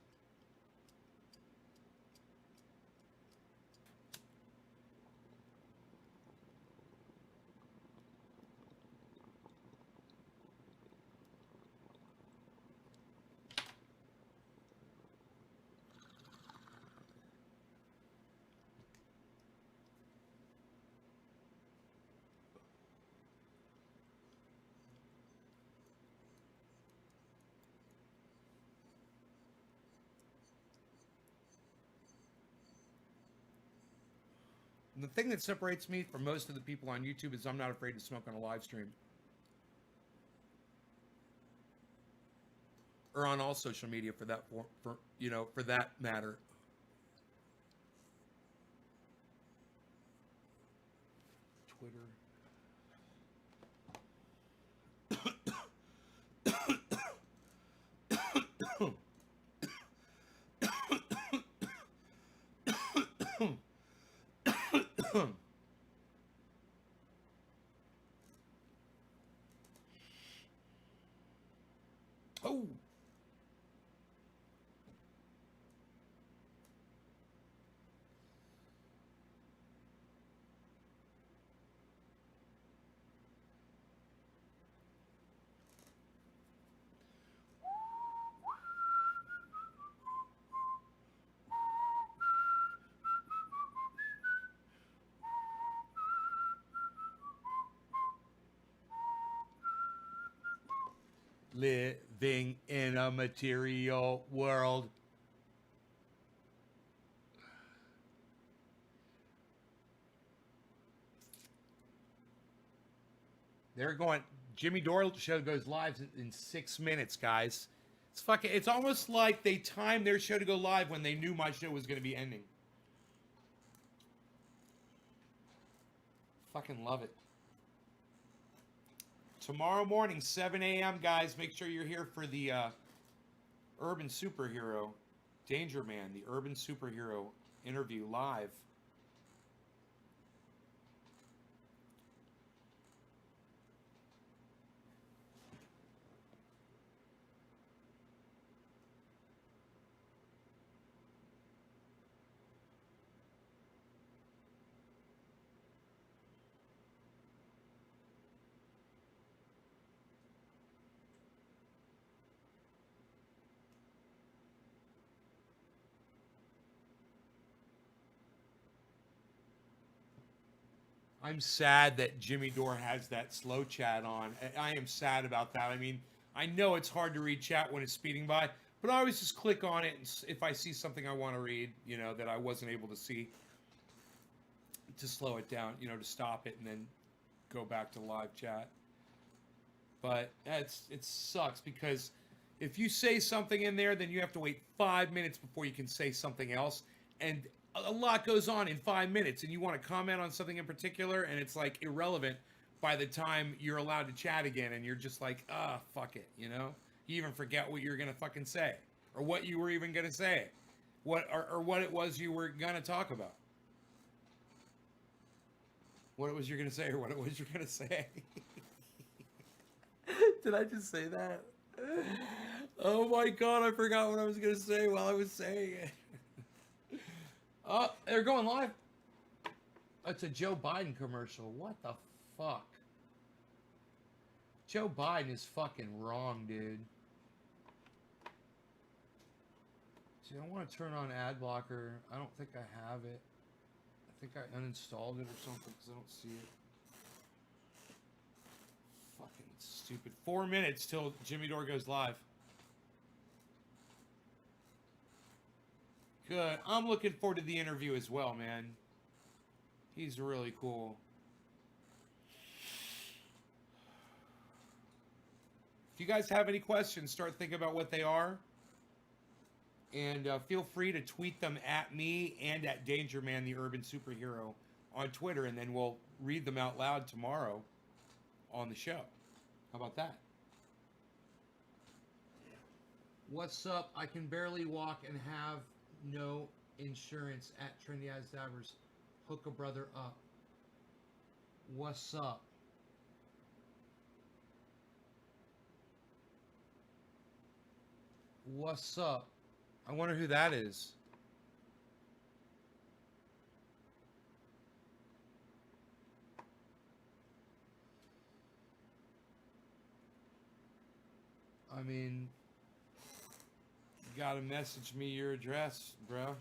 The thing that separates me from most of the people on YouTube is I'm not afraid to smoke on a live stream. Or on all social media for that for that matter. Twitter. Oh. Living in a material world. They're going, Jimmy Dore show goes live in 6 minutes, guys. It's fucking. It's almost like they timed their show to go live when they knew my show was going to be ending. Fucking love it. Tomorrow morning, 7 a.m., guys. Make sure you're here for the Urban Superhero, Danger Man, the Urban Superhero interview live. I'm sad that Jimmy Dore has that slow chat on. I am sad about that. I mean, I know it's hard to read chat when it's speeding by, but I always just click on it, and if I see something I want to read, you know, that I wasn't able to see, to slow it down, you know, to stop it and then go back to live chat. But it sucks because if you say something in there, then you have to wait 5 minutes before you can say something else, and a lot goes on in 5 minutes, and you want to comment on something in particular, and it's like irrelevant by the time you're allowed to chat again, and you're just like, fuck it, you know? You even forget what you're gonna fucking say, or what you were even gonna say, or what it was you were gonna talk about, what it was you're gonna say, or what it was you're gonna say. Did I just say that? Oh my god, I forgot what I was gonna say while I was saying it. Oh, they're going live. It's a Joe Biden commercial. What the fuck? Joe Biden is fucking wrong, dude. See, I want to turn on ad blocker. I don't think I have it. I think I uninstalled it or something because I don't see it. Fucking stupid. 4 minutes till Jimmy Dore goes live. Good. I'm looking forward to the interview as well, man. He's really cool. If you guys have any questions, start thinking about what they are. And feel free to tweet them at me and at Danger Man, the Urban Superhero, on Twitter. And then we'll read them out loud tomorrow on the show. How about that? What's up? I can barely walk and have no insurance at Trendyasdabbers. Hook a brother up. What's up? What's up? I wonder who that is. I mean, you gotta message me your address, bro.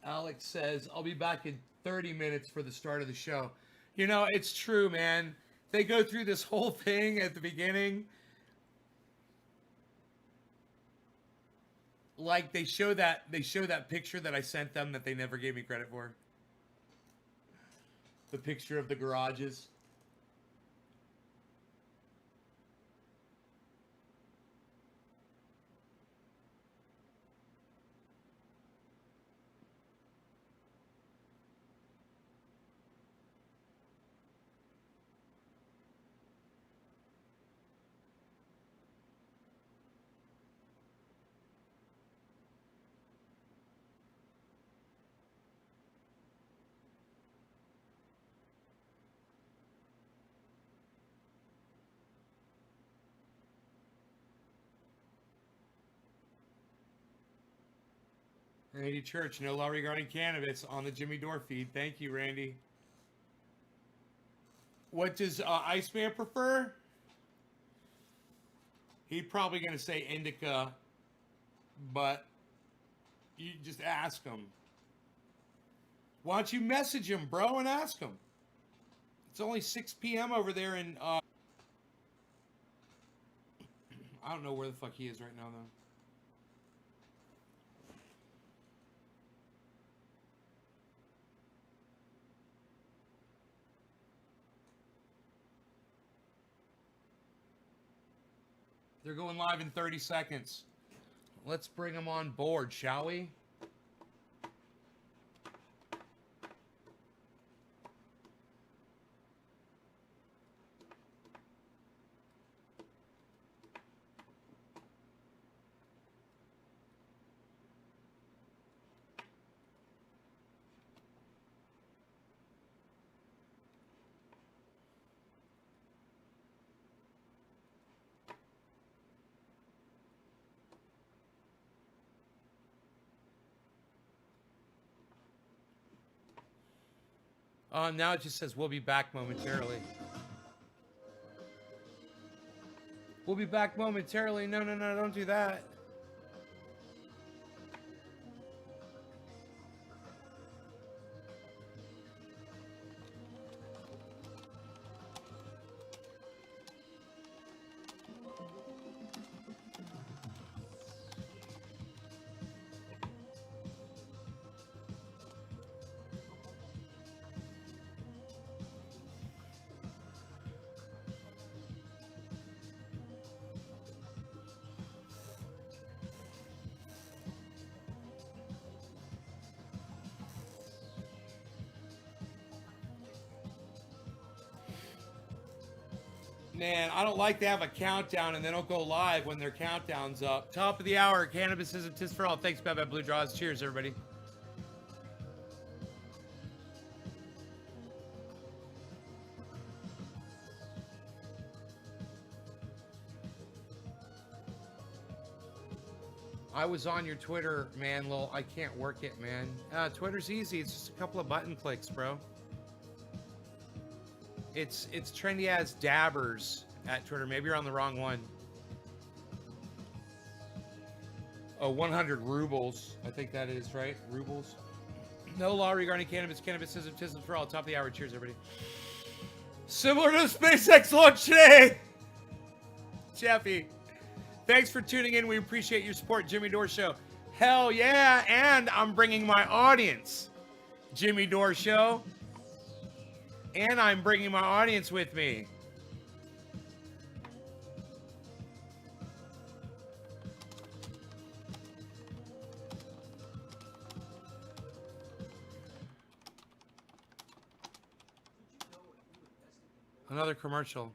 Alex says, I'll be back in 30 minutes for the start of the show. You know, it's true, man. They go through this whole thing at the beginning. Like they show that picture that I sent them that they never gave me credit for. The picture of the garages. Randy Church, no law regarding cannabis on the Jimmy Dore feed. Thank you, Randy. What does Iceman prefer? He's probably going to say indica, but you just ask him. Why don't you message him, bro, and ask him? It's only 6 p.m. over there in... I don't know where the fuck he is right now, though. They're going live in 30 seconds. Let's bring them on board, shall we? Now it just says we'll be back momentarily. We'll be back momentarily. No, don't do that. Man, I don't like to have a countdown and they don't go live when their countdown's up. Top of the hour, cannabis isn't tis for all. Thanks, Bad Blue Draws. Cheers, everybody. I was on your Twitter, man, Lil. I can't work it, man. Twitter's easy. It's just a couple of button clicks, bro. It's Trendyasdabbers at Twitter. Maybe you're on the wrong one. Oh, 100 rubles. I think that is, right? Rubles. No law regarding cannabis. Cannabis isn't for all. Top of the hour. Cheers, everybody. Similar to SpaceX launch today. Jeffy. Thanks for tuning in. We appreciate your support, Jimmy Dore Show. Hell yeah. And I'm bringing my audience. Jimmy Dore Show. And I'm bringing my audience with me. Another commercial.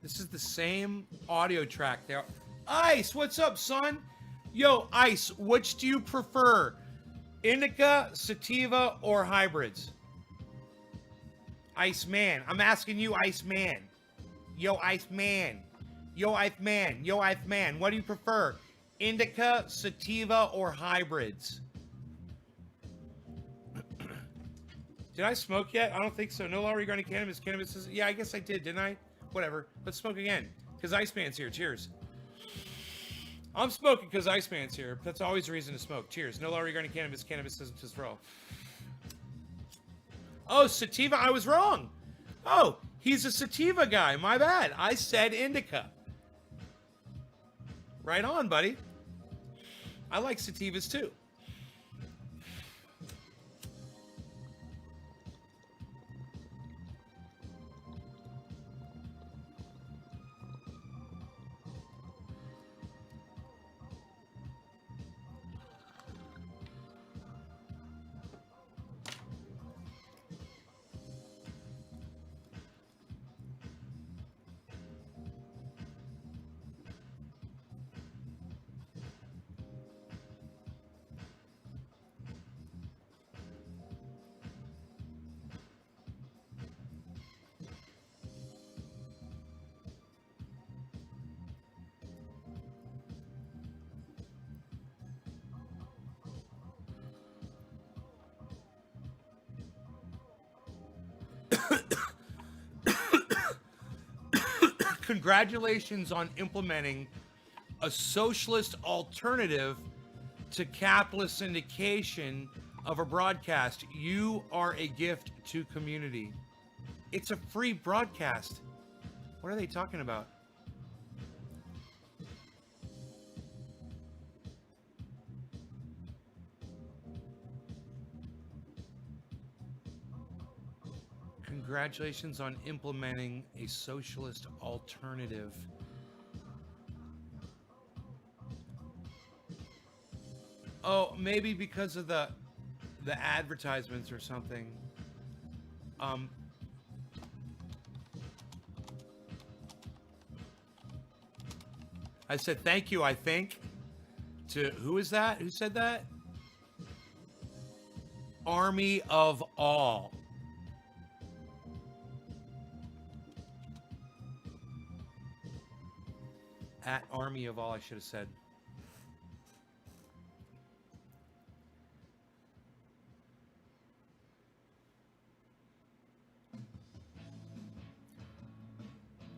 This is the same audio track there. Ice, what's up, son? Yo, Ice, which do you prefer? Indica, sativa, or hybrids? Iceman. I'm asking you, Iceman. Yo, Iceman. Yo, Iceman. Yo, Iceman. What do you prefer? Indica, sativa, or hybrids? Did I smoke yet? I don't think so. No law regarding cannabis. Cannabis is... Yeah, I guess I did, didn't I? Whatever. Let's smoke again. Because Iceman's here. Cheers. I'm smoking because Iceman's here. That's always a reason to smoke. Cheers. No law regarding cannabis. Cannabis isn't just for all. Oh, sativa. I was wrong. Oh, he's a sativa guy. My bad. I said indica. Right on, buddy. I like sativas too. Congratulations on implementing a socialist alternative to capitalist syndication of a broadcast. You are a gift to community. It's a free broadcast. What are they talking about? Congratulations on implementing a socialist alternative. Oh, maybe because of the advertisements or something. I said thank you, I think. To who is that? Who said that? Army of All. At Army of All, I should have said.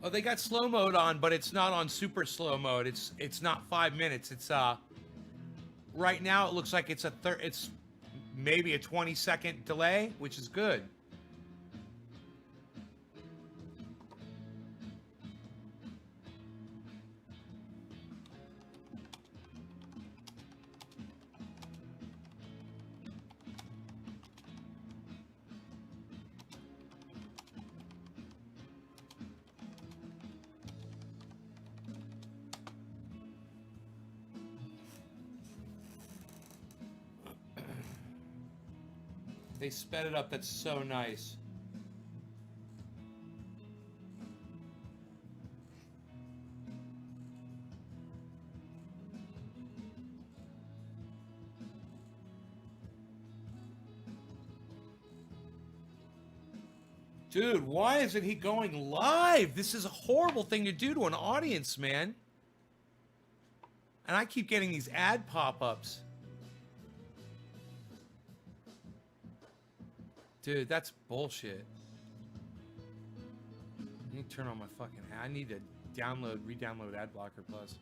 Oh, they got slow mode on, but it's not on super slow mode. It's not 5 minutes. It's right now it looks like it's it's maybe a 20-second delay, which is good. They sped it up. That's so nice. Dude, why isn't he going live? This is a horrible thing to do to an audience, man. And I keep getting these ad pop-ups. Dude, that's bullshit. I need to turn on my fucking... I need to re-download Adblocker Plus.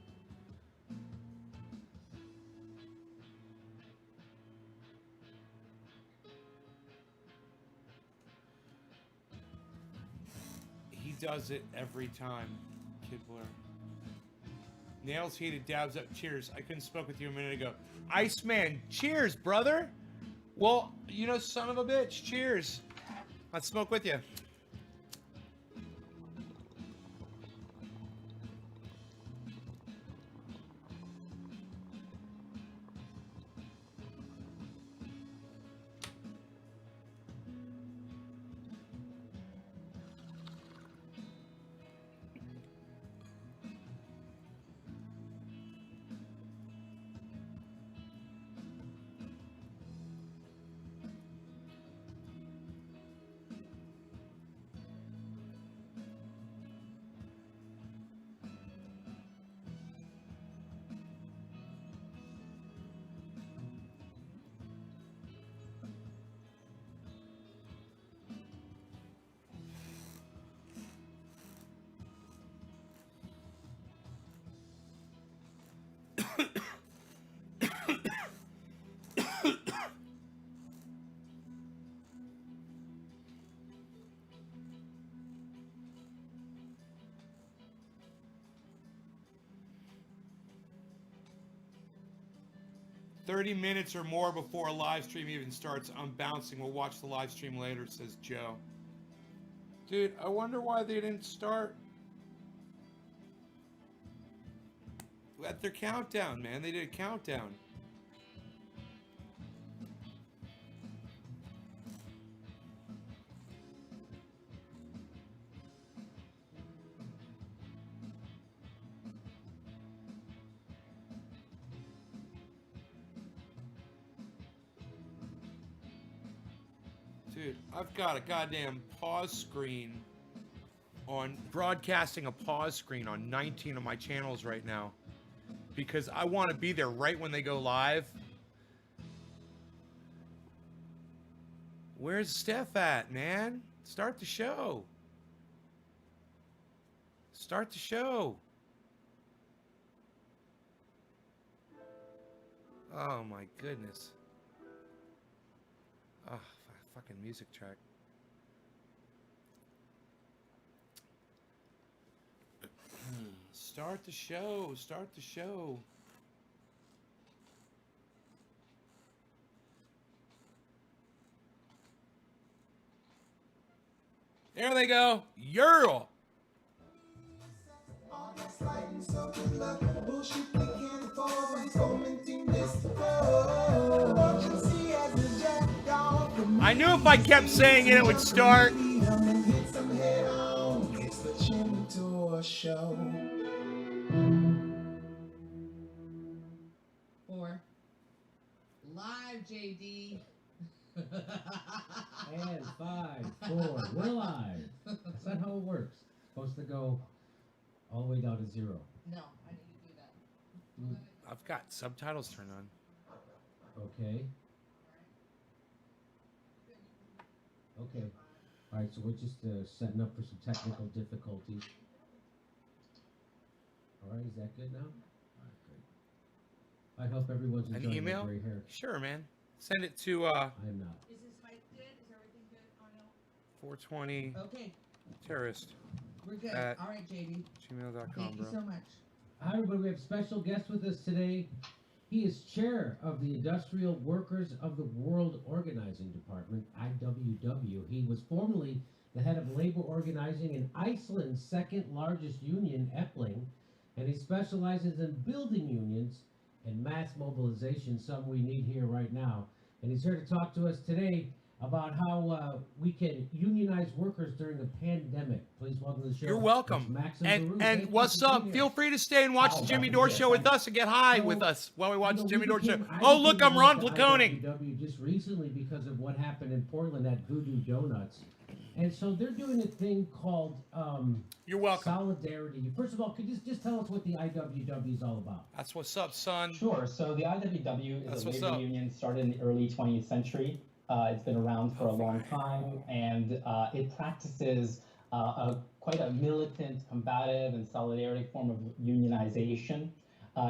He does it every time, Kid Blair. Nails heated, dabs up, cheers. I couldn't spoke with you a minute ago. Iceman, cheers, brother. Well, you know, son of a bitch, cheers. Let's smoke with you. "30 minutes or more before a live stream even starts. I'm bouncing. We'll watch the live stream later," says Joe. Dude, I wonder why they didn't start at their countdown, man. They did a countdown. Dude, I've got a goddamn pause screen on broadcasting a pause screen on 19 of my channels right now because I want to be there right when they go live. Where's Steph at, man? Start the show. Start the show. Oh my goodness. Oh, fucking music track. Start the show. Start the show. There they go. Yerl. I knew if I kept saying it, it would start. Four. Live, JD. And 5, 4, we're live. That's not how it works. It's supposed to go all the way down to 0. No, I need to do that. I've got subtitles turned on. Okay. Okay. All right, so we're just setting up for some technical difficulties. All right, is that good now? All right, great. I hope everyone's An enjoying email? their gray hair. Sure, man. Send it to I am not. Is his height good? Is everything good? Oh, no. 420 Okay, terrorist we're good. At All right, JD. gmail.com, Thank you bro. so much. Hi, everybody. We have a special guest with us today. He is chair of the Industrial Workers of the World Organizing Department, IWW. He was formerly the head of labor organizing in Iceland's second largest union, Epling, and he specializes in building unions and mass mobilization, some we need here right now. And he's here to talk to us today about how we can unionize workers during the pandemic. Please welcome to the show. You're welcome. Max Baru. Thank And you what's for being up? here. Feel free to stay and watch the Jimmy Dore show with us and get high with us while we watch the Jimmy Dore show. Oh, look, I'm Ron Placoning. IWW just recently because of what happened in Portland at Voodoo Donuts. And so they're doing a thing called You're welcome. solidarity. First of all, could you just tell us what the IWW is all about? That's what's up, son. Sure. So the IWW That's is a what's labor up. union started in the early 20th century. It's been around for a long time, and it practices quite a militant, combative, and solidarity form of unionization.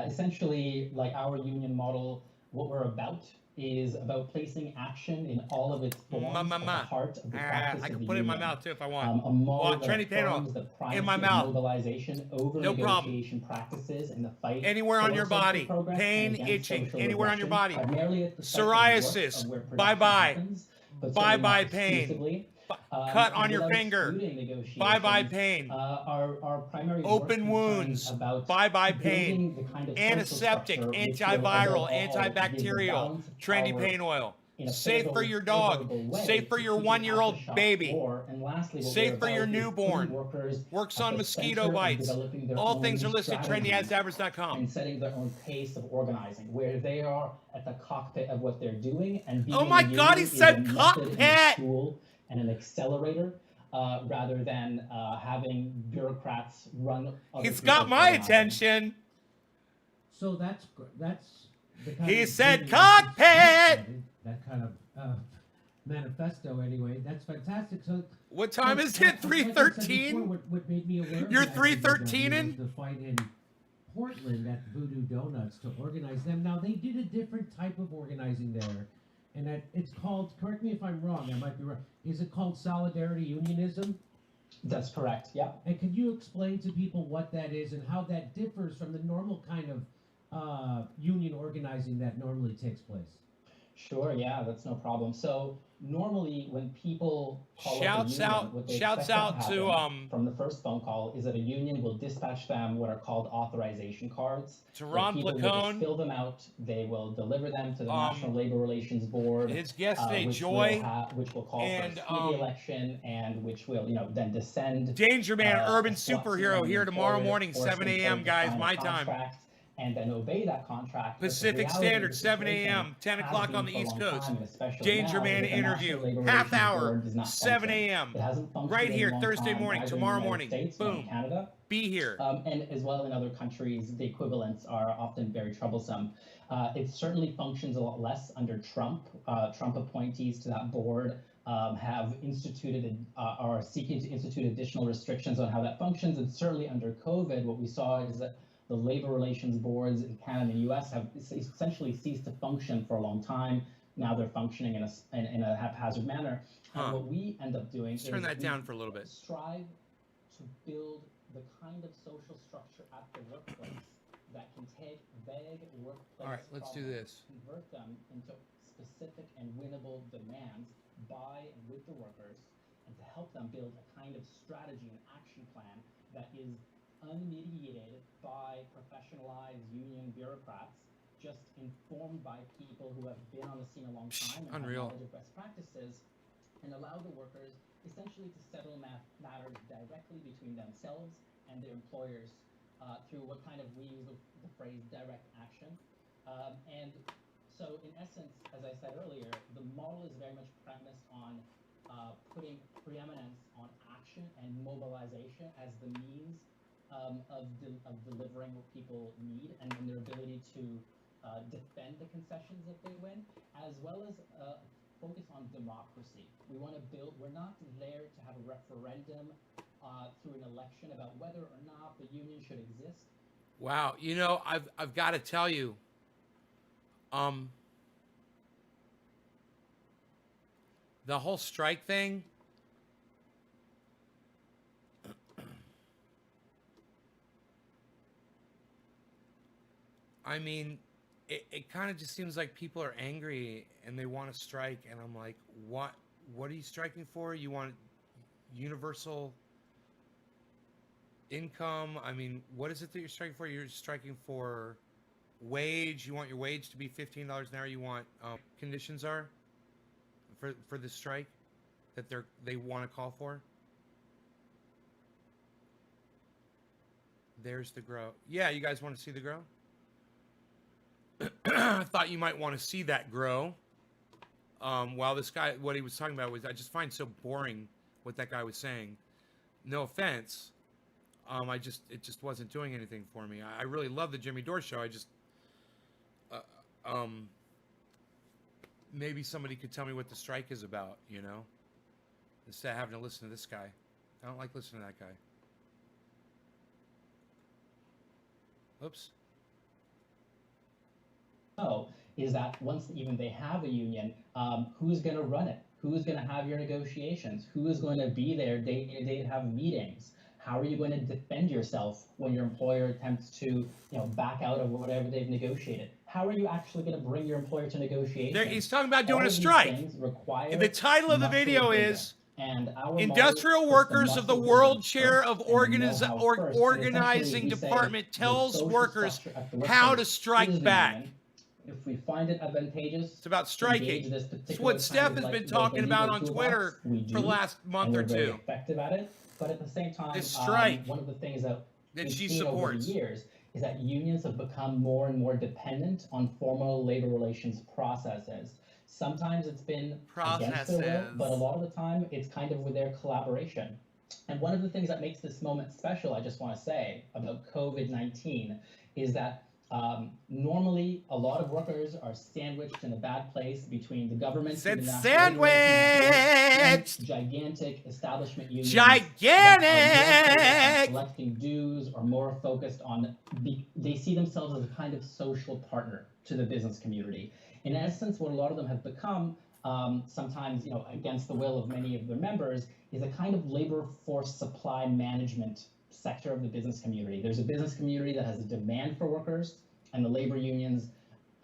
Essentially, like our union model, what we're about is about placing action in all of its forms at the heart of the practice I of can the put it in my union. mouth too if I want. A model Well, that Trendy Panel, affirms the in my primacy of mouth. mobilization over No problem. negotiation practices in the fight Anywhere on for your social body. progress Pain, and against itching. social Anywhere on your regression, body. primarily at the site of work Psoriasis. of where production Bye-bye. happens, but Bye-bye certainly not pain. exclusively. Cut on And your without finger. excluding negotiations, Bye-bye pain. Our primary work Open concerns wounds. about Bye-bye building pain. the kind of social Antiseptic, structure which will, antiviral, above all, give the antibacterial, balance of trendy power pain oil. in a Safe for your dog. favorable way Safe for to your keep it at one-year-old the shop baby. floor. And lastly, what Safe we're for your about is newborn. putting workers Works at on the mosquito center of bites. developing their All own things are listed at strategies Trendyasdabbers.com. and setting their own pace of organizing, where they are at the cockpit of what they're doing, and being Oh my a union God, he is said a method and cockpit! a tool and an accelerator, rather than having bureaucrats run. Other He's got people's my organizing. attention. So that's the kind He of said union- cockpit! That kind of manifesto, anyway. That's fantastic. So What time is it? 3:13? What made me aware of You're that 313-ing? was the fight in Portland at Voodoo Donuts to organize them. Now, they did a different type of organizing there, and it's called, correct me if I'm wrong, I might be wrong, is it called Solidarity Unionism? That's correct. Yeah. And could you explain to people what that is and how that differs from the normal kind of union organizing that normally takes place? Sure, yeah, that's no problem. So normally when people call Shouts up a union, out- what they shouts expect out to, happen from the first phone call is that a union will dispatch them what are called authorization cards. To where Ron people will Placone. just fill them out. They will deliver them to the Um, National Labor Relations Board. His guest today, which Joy. which will call and, for a speedy election, and which will, then descend. Danger Man, urban a SWAT superhero team here and tomorrow employer morning, force 7 a.m., employed to guys, sign a my time. contract and then obey that contract. But the Pacific reality Standard, of the 7 situation a.m., 10 has o'clock been on the for a East long Coast. time, and especially Danger now, Man that the interview, National Labor half Relations hour, Board does not 7 function. a.m. It hasn't functioned Right in a here, long Thursday time, morning, neither in tomorrow the United morning. States nor in Boom. Canada. Be here. And as well in other countries, the equivalents are often very troublesome. It certainly functions a lot less under Trump. Trump appointees to that board have instituted are seeking to institute additional restrictions on how that functions. And certainly under COVID, what we saw is that the labor relations boards in Canada and the US have essentially ceased to function for a long time. Now they're functioning in a haphazard manner. And what we end up doing Let's turn that down for a little bit. Strive to build the kind of social structure at the workplace that can take vague workplace All right, let's do problems, this. convert them into specific and winnable demands by and with the workers, and to help them build a kind of strategy and action plan that is unmediated by professionalized union bureaucrats, just informed by people who have been on the scene a long time and Unreal. have knowledge of best practices, and allow the workers essentially to settle matters directly between themselves and their employers through what kind of, we use the phrase direct action. And so in essence, as I said earlier, the model is very much premised on putting preeminence on action and mobilization as the means of delivering what people need, and their ability to defend the concessions that they win, as well as focus on democracy. We want to build, we're not there to have a referendum through an election about whether or not the union should exist. Wow, you know, I've got to tell you, the whole strike thing, I mean, it kind of just seems like people are angry and they want to strike, and I'm like, what are you striking for? You want universal income? I mean, what is it that you're striking for? You're striking for wage. You want your wage to be $15 an hour. You want conditions are for the strike that they want to call for. There's the grow. Yeah, you guys want to see the grow? I thought you might want to see that grow. While this guy, what he was talking about was, I just find so boring what that guy was saying. No offense. It just wasn't doing anything for me. I really love the Jimmy Dore show. I just, maybe somebody could tell me what the strike is about, you know, instead of having to listen to this guy. I don't like listening to that guy. Oops. Is that once even they have a union, who's going to run it? Who's going to have your negotiations? Who is going to be there day to day to have meetings? How are you going to defend yourself when your employer attempts to, back out of whatever they've negotiated? How are you actually going to bring your employer to negotiation? He's talking about doing a strike. The title of the video is Industrial Workers of the World Chair of Organizing Department tells workers how to strike back. If we find it advantageous, it's about striking. It's what Steph has been talking about on Twitter for the last month or two. Very effective at it, but at the same time, this strike one of the things that she seen supports over the years is that unions have become more and more dependent on formal labor relations processes. Sometimes it's been against their will, but a lot of the time it's kind of with their collaboration. And one of the things that makes this moment special, I just want to say, about COVID-19 is that normally a lot of workers are sandwiched in a bad place between the government and gigantic establishment unions. Gigantic! Collecting dues, or more focused on, they see themselves as a kind of social partner to the business community. In essence, what a lot of them have become, sometimes against the will of many of their members, is a kind of labor force supply management sector of the business community. There's a business community that has a demand for workers, and the labor unions,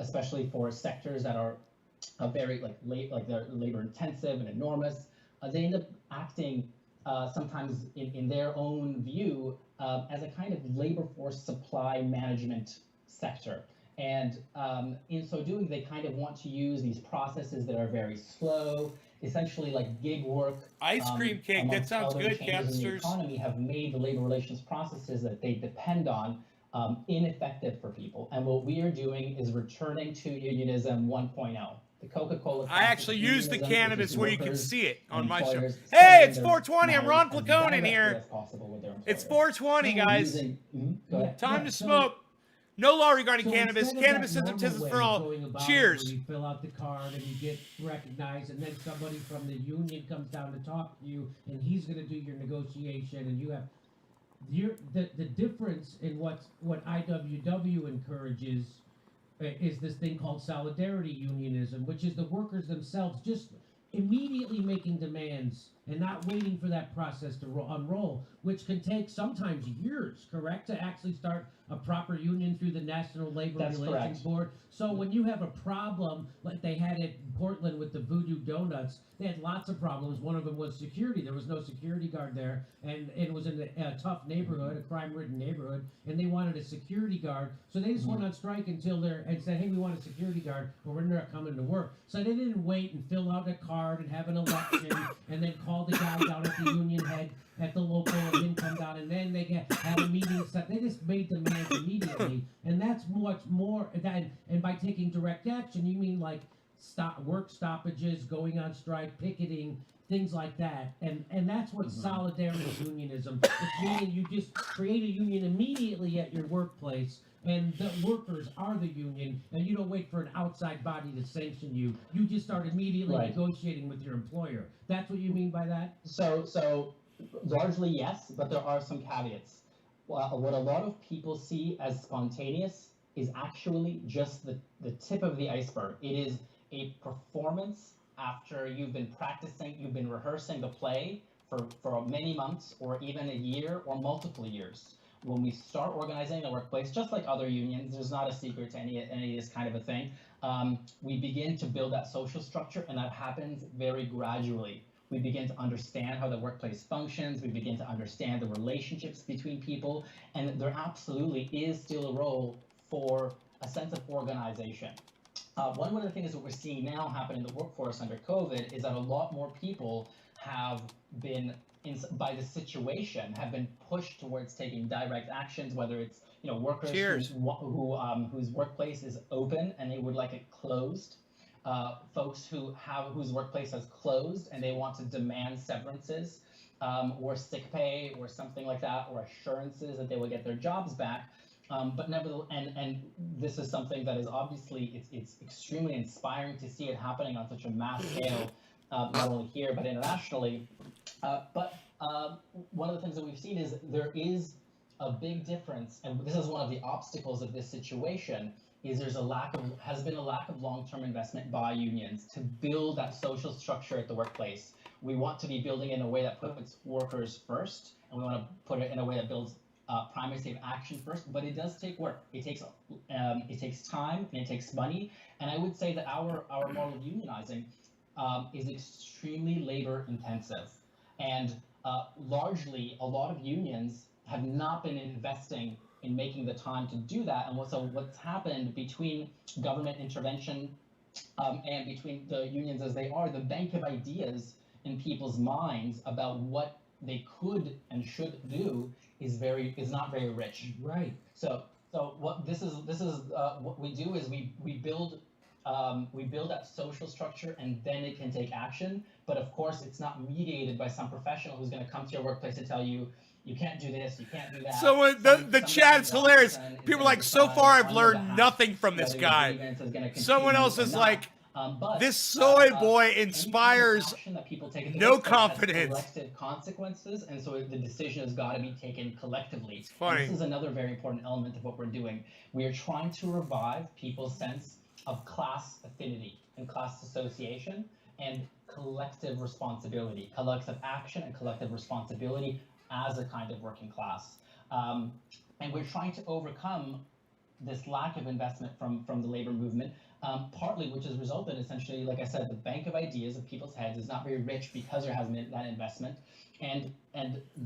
especially for sectors that are very they're labor intensive and enormous, they end up acting sometimes in their own view as a kind of labor force supply management sector. And in so doing, they kind of want to use these processes that are very slow, essentially like gig work. Ice cream cake, that sounds good, Capsters. The economy have made the labor relations processes that they depend on ineffective for people. And what we are doing is returning to unionism 1.0. The Coca-Cola. I actually use the cannabis where you can see it on my show. Hey, it's 420. I'm Ron Placone in here. It's 420, guys. Time to smoke. No law regarding So cannabis. instead of Cannabis that isn't normal business way for of all. going about it, Cheers. where you fill out the card and you get recognized, and then somebody from the union comes down to talk to you, and he's going to do your negotiation, and you have the difference in what IWW encourages is this thing called solidarity unionism, which is the workers themselves just immediately making demands and not waiting for that process to unroll, which can take sometimes years, correct, to actually start a proper union through the National Labor That's Relations correct. Board. So when you have a problem like they had at Portland with the Voodoo Donuts, they had lots of problems. One of them was security. There was no security guard there, and it was in a tough neighborhood, a crime-ridden neighborhood, and they wanted a security guard. So they just went on strike until and said, hey, we want a security guard, or we're not coming to work. So they didn't wait and fill out a card and have an election and then call the guy down at the union head at the local and then come down and then they had a meeting set. They just made demands immediately, and that's much more. And by taking direct action, you mean like work stoppages, going on strike, picketing, things like that. And that's what solidarity unionism. It's meaning you just create a union immediately at your workplace, and the workers are the union, and you don't wait for an outside body to sanction you. You just start immediately Right. negotiating with your employer. That's what you mean by that? So largely yes, but there are some caveats. What a lot of people see as spontaneous is actually just the tip of the iceberg. It is a performance after you've been practicing, you've been rehearsing the play for many months or even a year or multiple years. When we start organizing the workplace, just like other unions, there's not a secret to any of this kind of a thing. We begin to build that social structure, and that happens very gradually. We begin to understand how the workplace functions. We begin to understand the relationships between people, and there absolutely is still a role for a sense of organization. One of the things that we're seeing now happen in the workforce under COVID is that a lot more people have been, by the situation, have been pushed towards taking direct actions, whether it's workers whose workplace is open and they would like it closed, folks whose workplace has closed and they want to demand severances, or sick pay or something like that, or assurances that they will get their jobs back. But nevertheless, and this is something that is obviously it's extremely inspiring to see it happening on such a mass scale, not only here but internationally. But one of the things that we've seen is there is a big difference, and this is one of the obstacles of this situation. Is has been a lack of long-term investment by unions to build that social structure at the workplace. We want to be building in a way that puts workers first, and we want to put it in a way that builds primacy of action first, but it does take work. It takes time and it takes money. And I would say that our model of unionizing is extremely labor intensive, and largely a lot of unions have not been investing in making the time to do that. And what's happened between government intervention and between the unions as they are, the bank of ideas in people's minds about what they could and should do is not very rich. Right. So what what we do is we build that social structure, and then it can take action. But of course, it's not mediated by some professional who's going to come to your workplace and tell you you can't do this, you can't do that. So the chat is hilarious. People are like, so far I've learned nothing from this guy. Someone else is like, this soy boy inspires no confidence. Collective consequences, and so the decision has got to be taken collectively. It's funny. And this is another very important element of what we're doing. We are trying to revive people's sense of class affinity and class association and collective responsibility, collective action and collective responsibility as a kind of working class. And we're trying to overcome this lack of investment from the labor movement, partly which has resulted essentially, like I said, the bank of ideas of people's heads is not very rich because there hasn't been that investment, and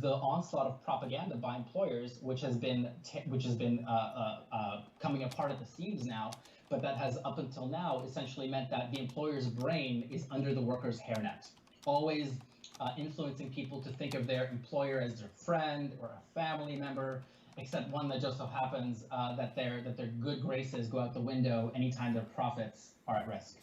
the onslaught of propaganda by employers, which has been coming apart at the seams now, but that has up until now essentially meant that the employer's brain is under the worker's hairnet, always influencing people to think of their employer as their friend or a family member, except one that just so happens that their good graces go out the window anytime their profits are at risk.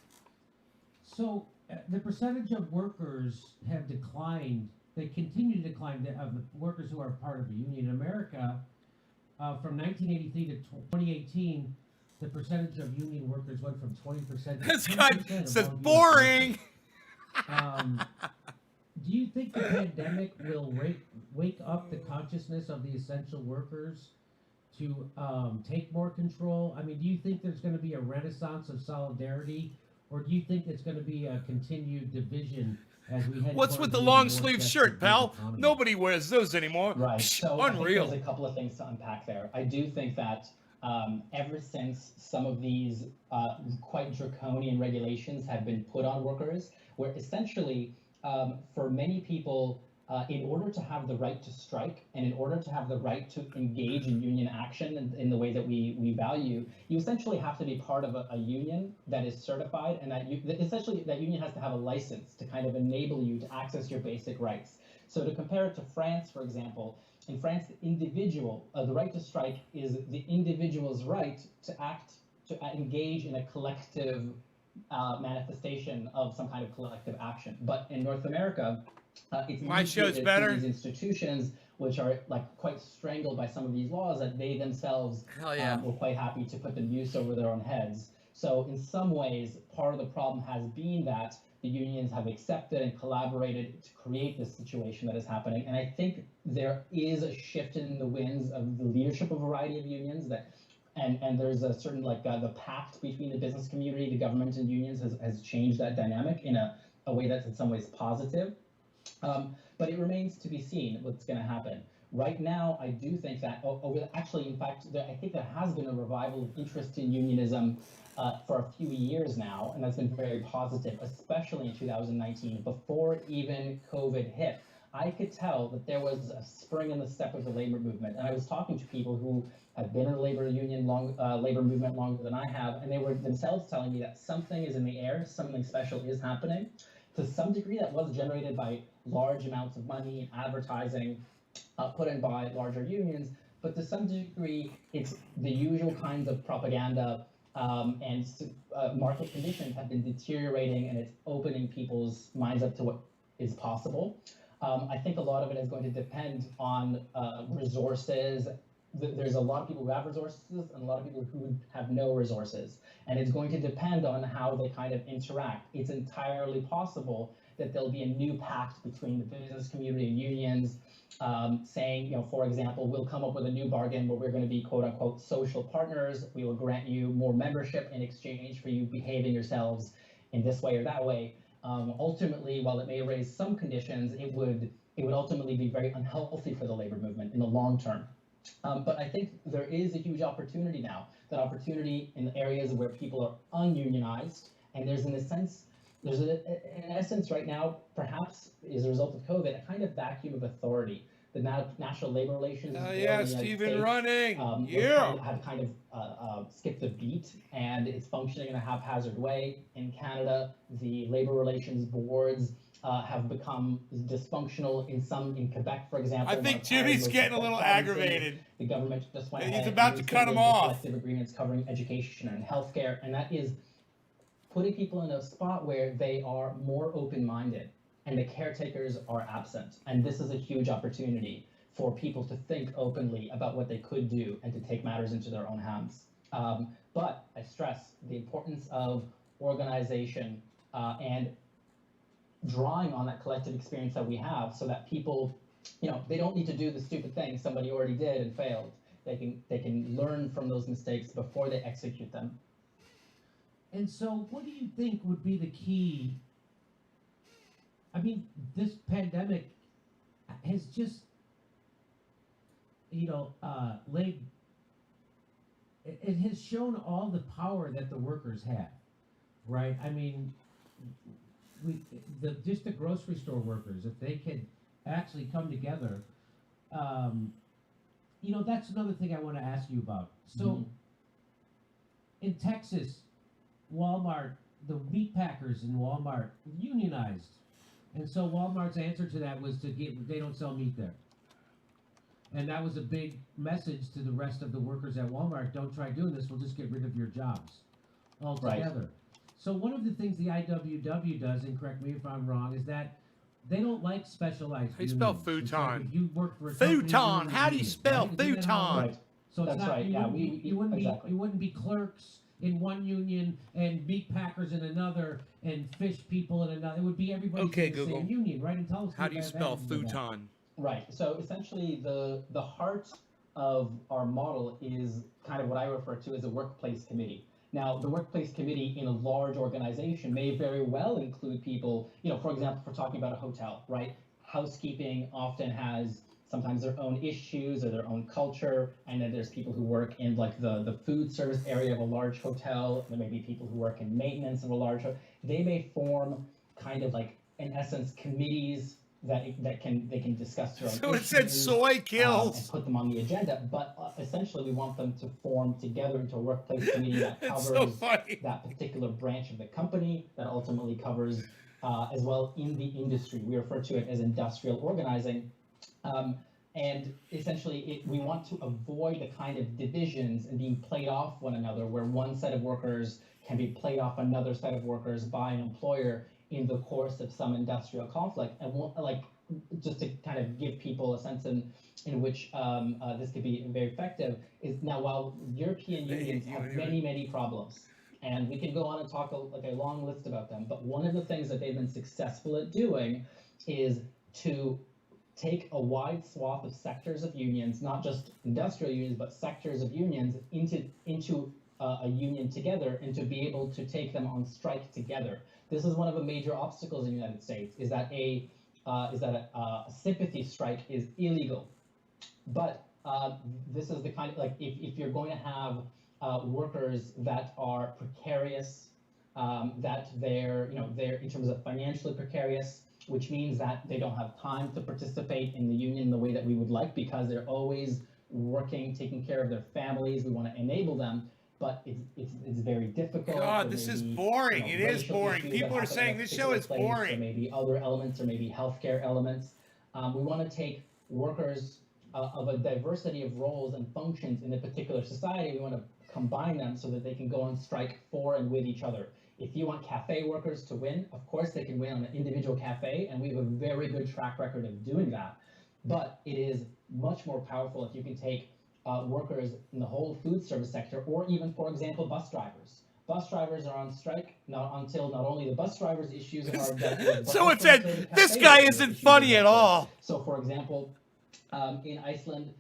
So the percentage of workers have declined. They continue to decline of the workers who are part of a union in America. from 1983 to 2018, the percentage of union workers went from 20% to This guy 10% says above US boring. Do you think the pandemic will wake up the consciousness of the essential workers to take more control? I mean, do you think there's going to be a renaissance of solidarity, or do you think it's going to be a continued division as we head? What's with the long sleeve shirt, pal? Nobody wears those anymore. Right. Psh, So I think unreal. there's a couple of things to unpack there. I do think that ever since some of these quite draconian regulations have been put on workers, where essentially for many people, in order to have the right to strike and in order to have the right to engage in union action in the way that we value, you essentially have to be part of a union that is certified, and essentially that union has to have a license to kind of enable you to access your basic rights. So to compare it to France, for example, in France, the right to strike is the individual's right to engage in a collective manifestation of some kind of collective action. But in North America, it's My show's better. these institutions, which are like quite strangled by some of these laws, that they themselves Hell yeah. were quite happy to put the noose over their own heads. So in some ways, part of the problem has been that the unions have accepted and collaborated to create this situation that is happening. And I think there is a shift in the winds of the leadership of a variety of unions that, and there's a certain the pact between the business community, the government, and unions has changed that dynamic in a way that's in some ways positive. But it remains to be seen what's going to happen. Right now, I do think that, actually, in fact, I think there has been a revival of interest in unionism for a few years now, and that's been very positive, especially in 2019, before even COVID hit. I could tell that there was a spring in the step of the labor movement, and I was talking to people who have been in the labor movement longer than I have, and they were themselves telling me that something is in the air, something special is happening. To some degree, that was generated by large amounts of money and advertising put in by larger unions, but to some degree, it's the usual kinds of propaganda and market conditions have been deteriorating, and it's opening people's minds up to what is possible. I think a lot of it is going to depend on resources. There's a lot of people who have resources and a lot of people who have no resources. And it's going to depend on how they kind of interact. It's entirely possible that there'll be a new pact between the business community and unions saying, for example, we'll come up with a new bargain where we're going to be quote unquote social partners. We will grant you more membership in exchange for you behaving yourselves in this way or that way. Ultimately, while it may raise some conditions, it would ultimately be very unhealthy for the labor movement in the long term. But I think there is a huge opportunity now, that opportunity in the areas where people are ununionized, and there's in essence right now, perhaps as a result of COVID, a kind of vacuum of authority. The National Labor Relations Board in the United States, running. have kind of skipped a beat, and it's functioning in a haphazard way. In Canada, the labor relations boards have become dysfunctional in Quebec, for example. I think Jimmy's getting a little aggravated. The government just went He's ahead about and to cut him off. collective agreements covering education and healthcare, and that is putting people in a spot where they are more open-minded, and the caretakers are absent. And this is a huge opportunity for people to think openly about what they could do and to take matters into their own hands. But I stress the importance of organization and drawing on that collective experience that we have, so that people, they don't need to do the stupid thing somebody already did and failed. They can learn from those mistakes before they execute them. And so, what do you think would be the key? I mean, this pandemic has just, laid. It has shown all the power that the workers have, right? I mean, just the grocery store workers, if they could actually come together, that's another thing I want to ask you about. So, in Texas, Walmart, the meat packers in Walmart unionized, and so Walmart's answer to that was they don't sell meat there, and that was a big message to the rest of the workers at Walmart. Don't try doing this; we'll just get rid of your jobs altogether. Right. So one of the things the IWW does, and correct me if I'm wrong, is that they don't like specialized. How do you spell futon? Like if you work for a futon. How do you spell futon? Right. So it's That's not right, you yeah, wouldn't, we- you wouldn't exactly. be you wouldn't be clerks in one union and meat packers in another and fish people in another. It would be everybody Okay, in the Google. same union, right? And tell us How the do you spell advantages of that. futon? Right. So essentially, the heart of our model is kind of what I refer to as a workplace committee. Now, the workplace committee in a large organization may very well include people, for example, if we're talking about a hotel, right? Housekeeping often has sometimes their own issues or their own culture, and then there's people who work in like the food service area of a large hotel. There may be people who work in maintenance of a large hotel. They may form kind of like, in essence, committees that they can discuss their own So it issues, said soy and kills. put them on the agenda. But essentially, we want them to form together into a workplace committee that It's covers so funny. that particular branch of the company, that ultimately covers as well in the industry. We refer to it as industrial organizing. And essentially, we want to avoid the kind of divisions and being played off one another, where one set of workers can be played off another set of workers by an employer in the course of some industrial conflict. And like, just to kind of give people a sense in which this could be very effective, is now while European unions have many problems, and we can go on and talk like a long list about them, but one of the things that they've been successful at doing is to take a wide swath of sectors of unions, not just industrial unions, but sectors of unions into a union together, and to be able to take them on strike together. This is one of the major obstacles in the United States, is that a sympathy strike is illegal. But this is the kind of, like, if you're going to have workers that are precarious, that they're in terms of financially precarious, which means that they don't have time to participate in the union in the way that we would like, because they're always working, taking care of their families. We want to enable them, but it's very difficult. God, There this may is be, boring. It is racial boring. issues People that are happen saying in a this show is particular place. There boring. may be other elements, or maybe healthcare elements. We want to take workers of a diversity of roles and functions in a particular society. We want to combine them so that they can go on strike for and with each other. If you want cafe workers to win, of course they can win on an individual cafe, and we have a very good track record of doing that. But it is much more powerful if you can take workers in the whole food service sector, or even, for example, bus drivers. Bus drivers are on strike until not only the bus drivers' issues are dealt with, but So it also said, until the this cafe guy workers' isn't issues are funny dealt at with. all. So, for example, in Iceland,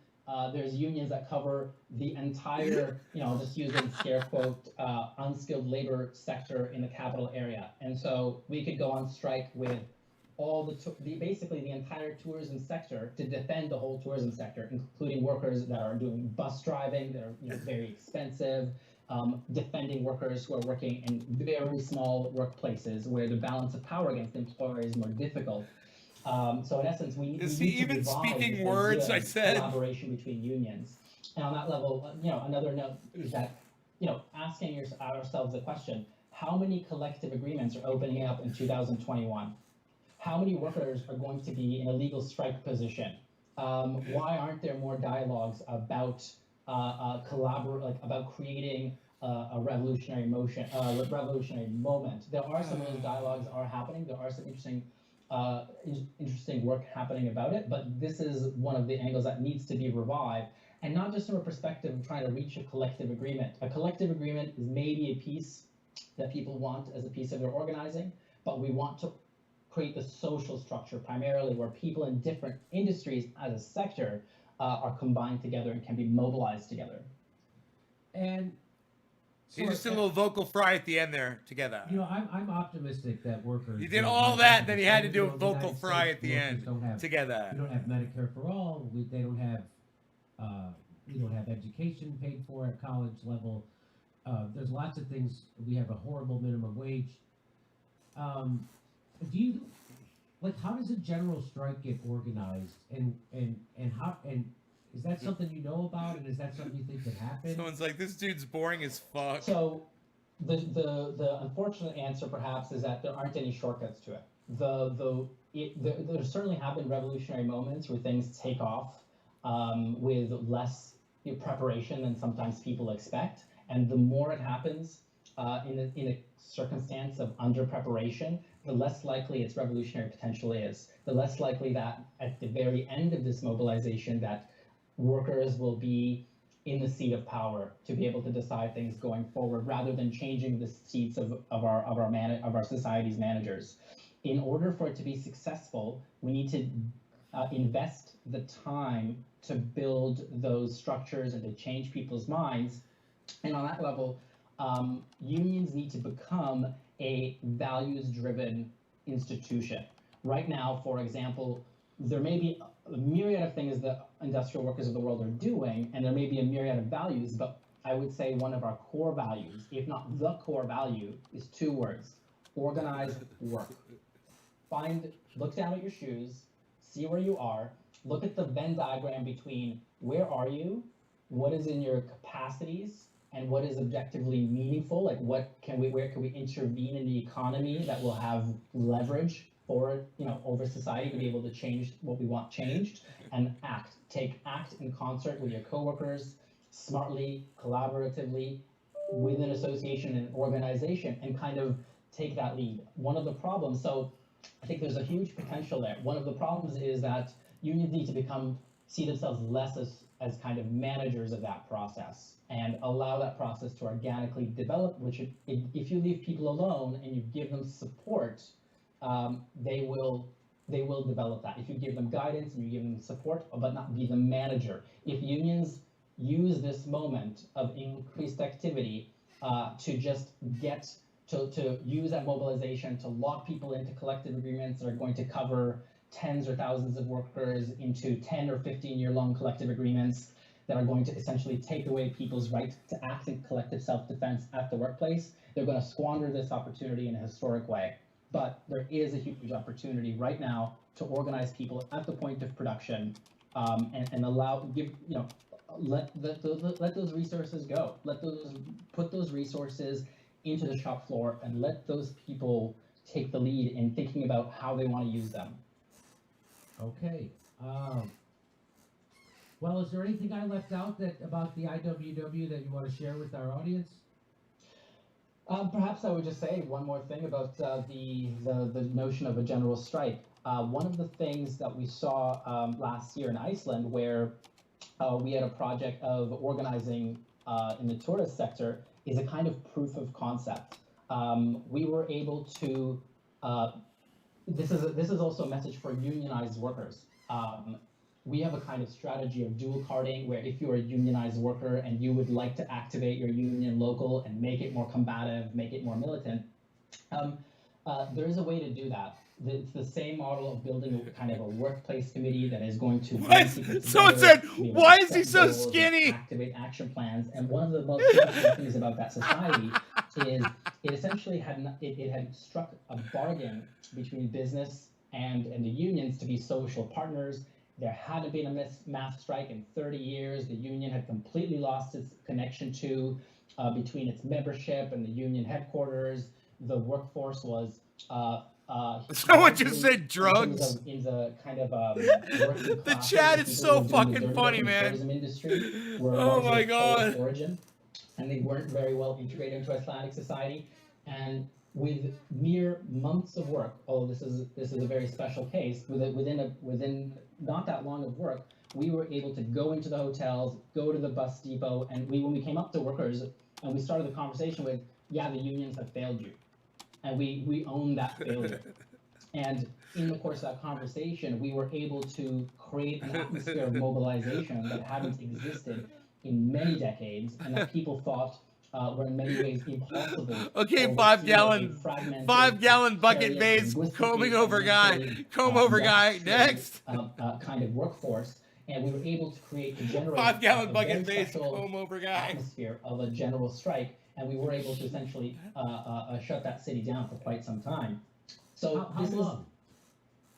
there's unions that cover the entire, I'll just use in scare quote, unskilled labor sector in the capital area. And so we could go on strike with all basically the entire tourism sector to defend the whole tourism sector, including workers that are doing bus driving, that are very expensive, defending workers who are working in very small workplaces where the balance of power against the employer is more difficult. So in essence, we Is need he to even revive speaking this words? idea I of said. collaboration between unions. And on that level, another note is that, asking ourselves the question: how many collective agreements are opening up in 2021? How many workers are going to be in a legal strike position? Why aren't there more dialogues about about creating a revolutionary revolutionary moment? There are some of those dialogues are happening. There are some interesting work happening about it, but this is one of the angles that needs to be revived, and not just from a perspective of trying to reach a collective agreement. A collective agreement is maybe a piece that people want as a piece of their organizing, but we want to create the social structure primarily, where people in different industries as a sector are combined together and can be mobilized together. And He just did a little vocal fry at the end there together. I'm optimistic that workers. He did all that, then he had to do a the vocal United fry States at the workers end don't have, together. We don't have Medicare for all. They don't have. We don't have education paid for at college level. There's lots of things. We have a horrible minimum wage. Do you how does a general strike get organized, and how, and is that something you know about, and is that something you think could happen? Someone's like, this dude's boring as fuck. So the unfortunate answer perhaps is that there aren't any shortcuts to it. There certainly have been revolutionary moments where things take off with less preparation than sometimes people expect, and the more it happens in a circumstance of under preparation, the less likely its revolutionary potential is. The less likely that at the very end of this mobilization that workers will be in the seat of power to be able to decide things going forward, rather than changing the seats of our society's managers. In order for it to be successful, we need to invest the time to build those structures and to change people's minds. And on that level, unions need to become a values-driven institution. Right now, for example, there may be a myriad of things that industrial workers of the world are doing, and there may be a myriad of values, but I would say one of our core values, if not the core value, is two words: organized work. Look down at your shoes, see where you are, look at the Venn diagram between where are you, what is in your capacities, and what is objectively meaningful, like where can we intervene in the economy that will have leverage for, over society to be able to change what we want changed, and act in concert with your coworkers, smartly, collaboratively, with an association and organization, and kind of take that lead. One of the problems, so I think there's a huge potential there. One of the problems is that unions need to see themselves less as kind of managers of that process, and allow that process to organically develop, which if you leave people alone and you give them support, they will develop that. If you give them guidance and you give them support, but not be the manager. If unions use this moment of increased activity to just to use that mobilization to lock people into collective agreements that are going to cover tens or thousands of workers into 10 or 15-year-long collective agreements that are going to essentially take away people's right to act in collective self-defense at the workplace, they're going to squander this opportunity in a historic way. But there is a huge opportunity right now to organize people at the point of production, and let those resources go. Put those resources into the shop floor, and let those people take the lead in thinking about how they want to use them. Okay. Well, is there anything I left out about the IWW that you want to share with our audience? Perhaps I would just say one more thing about the notion of a general strike. One of the things that we saw last year in Iceland, where we had a project of organizing in the tourist sector, is a kind of proof of concept. We were able to. This is also a message for unionized workers. We have a kind of strategy of dual carding, where if you're a unionized worker and you would like to activate your union local and make it more combative, make it more militant, there is a way to do do that. It's the same model of building a kind of a workplace committee that is going to. Someone said, "Why is he so skinny?" Activate action plans, and one of the most interesting things about that society is it essentially had struck a bargain between business and the unions to be social partners. There hadn't been a mass strike in 30 years. The union had completely lost its connection between its membership and the union headquarters. The workforce was. Someone just said drugs. In the kind of the chat is so fucking funny, man. Industry oh my god. Origin, and they weren't very well integrated into Icelandic society. And with mere months of work, although this is a very special case, within not that long of work, we were able to go into the hotels, go to the bus depot, and when we came up to workers and we started the conversation with, yeah, the unions have failed you. And we own that failure. And in the course of that conversation, we were able to create an atmosphere of mobilization that hadn't existed in many decades, and that people thought were in many ways impossible. Okay, 5 gallon bucket base comb over guy next. Kind of workforce, and we were able to generate 5 gallon bucket base comb over guy atmosphere of a general strike. And we were able to essentially shut that city down for quite some time. So how long?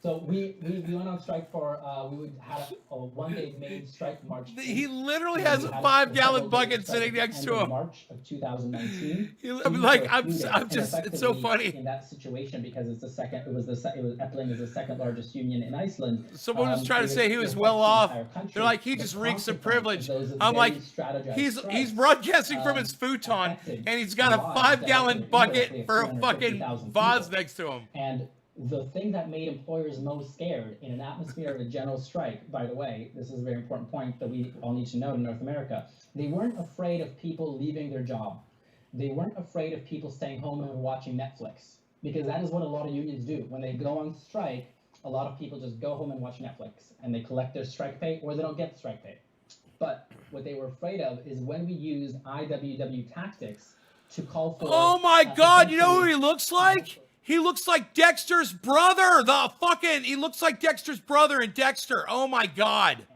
So we went on strike for we had a one-day main strike march. He literally has a 5 gallon bucket sitting next to him. March of 2019. I'm just, it's so funny. In that situation, because it's Efling is the second largest union in Iceland. Someone was trying to say he was well off. They're like, he just reeks of privilege. I'm like, he's broadcasting from his futon, and he's got a 5 gallon bucket for a fucking vase next to him. And The thing that made employers most scared in an atmosphere of a general strike, by the way, this is a very important point that we all need to know in North America, they weren't afraid of people leaving their job. They weren't afraid of people staying home and watching Netflix, because that is what a lot of unions do. When they go on strike, a lot of people just go home and watch Netflix, and they collect their strike pay, or they don't get strike pay. But what they were afraid of is when we use IWW tactics to call for. Oh my God! You know who he looks like? He looks like Dexter's brother. He looks like Dexter's brother in Dexter. Oh my God!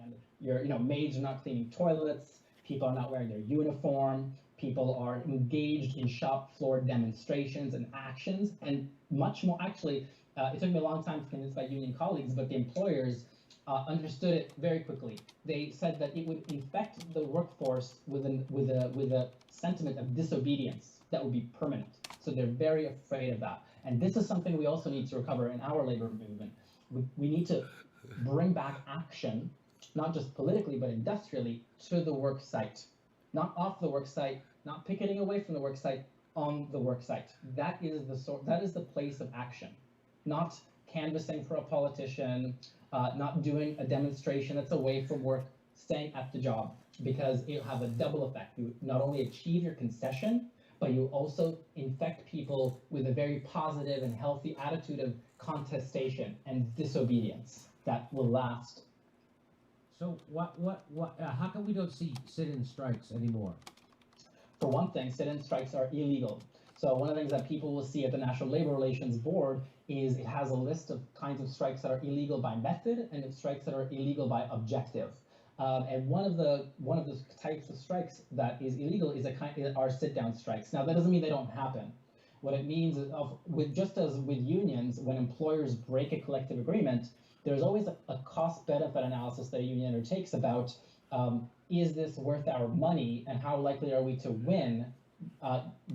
And maids are not cleaning toilets. People are not wearing their uniform. People are engaged in shop floor demonstrations and actions, and much more. Actually, it took me a long time to convince my union colleagues, but the employers understood it very quickly. They said that it would infect the workforce with a sentiment of disobedience that would be permanent. So they're very afraid of that. And this is something we also need to recover in our labor movement. We need to bring back action, not just politically, but industrially, to the work site. Not off the work site, not picketing away from the work site, on the work site. That is the place of action. Not canvassing for a politician, not doing a demonstration that's away from work, staying at the job, because it'll have a double effect. You not only achieve your concession, but you also infect people with a very positive and healthy attitude of contestation and disobedience that will last. So how come we don't see sit-in strikes anymore? For one thing, sit-in strikes are illegal. So one of the things that people will see at the National Labor Relations Board is it has a list of kinds of strikes that are illegal by method and strikes that are illegal by objective. And one of the types of strikes that is illegal are sit-down strikes. Now that doesn't mean they don't happen. What it means is, just as with unions, when employers break a collective agreement, there's always a cost-benefit analysis that a union undertakes about is this worth our money and how likely are we to win,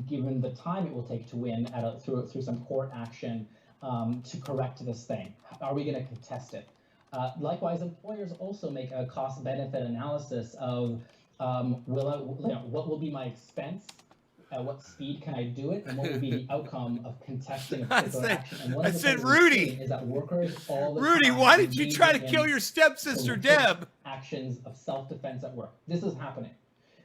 given the time it will take to win through some court action to correct this thing. Are we going to contest it? Likewise, employers also make a cost-benefit analysis of what will be my expense, at what speed can I do it, and what will be the outcome of contesting a particular action. And one of the said, things we've Rudy, seen is that workers all the Rudy, time why did you try to engage kill in your stepsister, horrific Deb? Actions of self-defense at work. This is happening.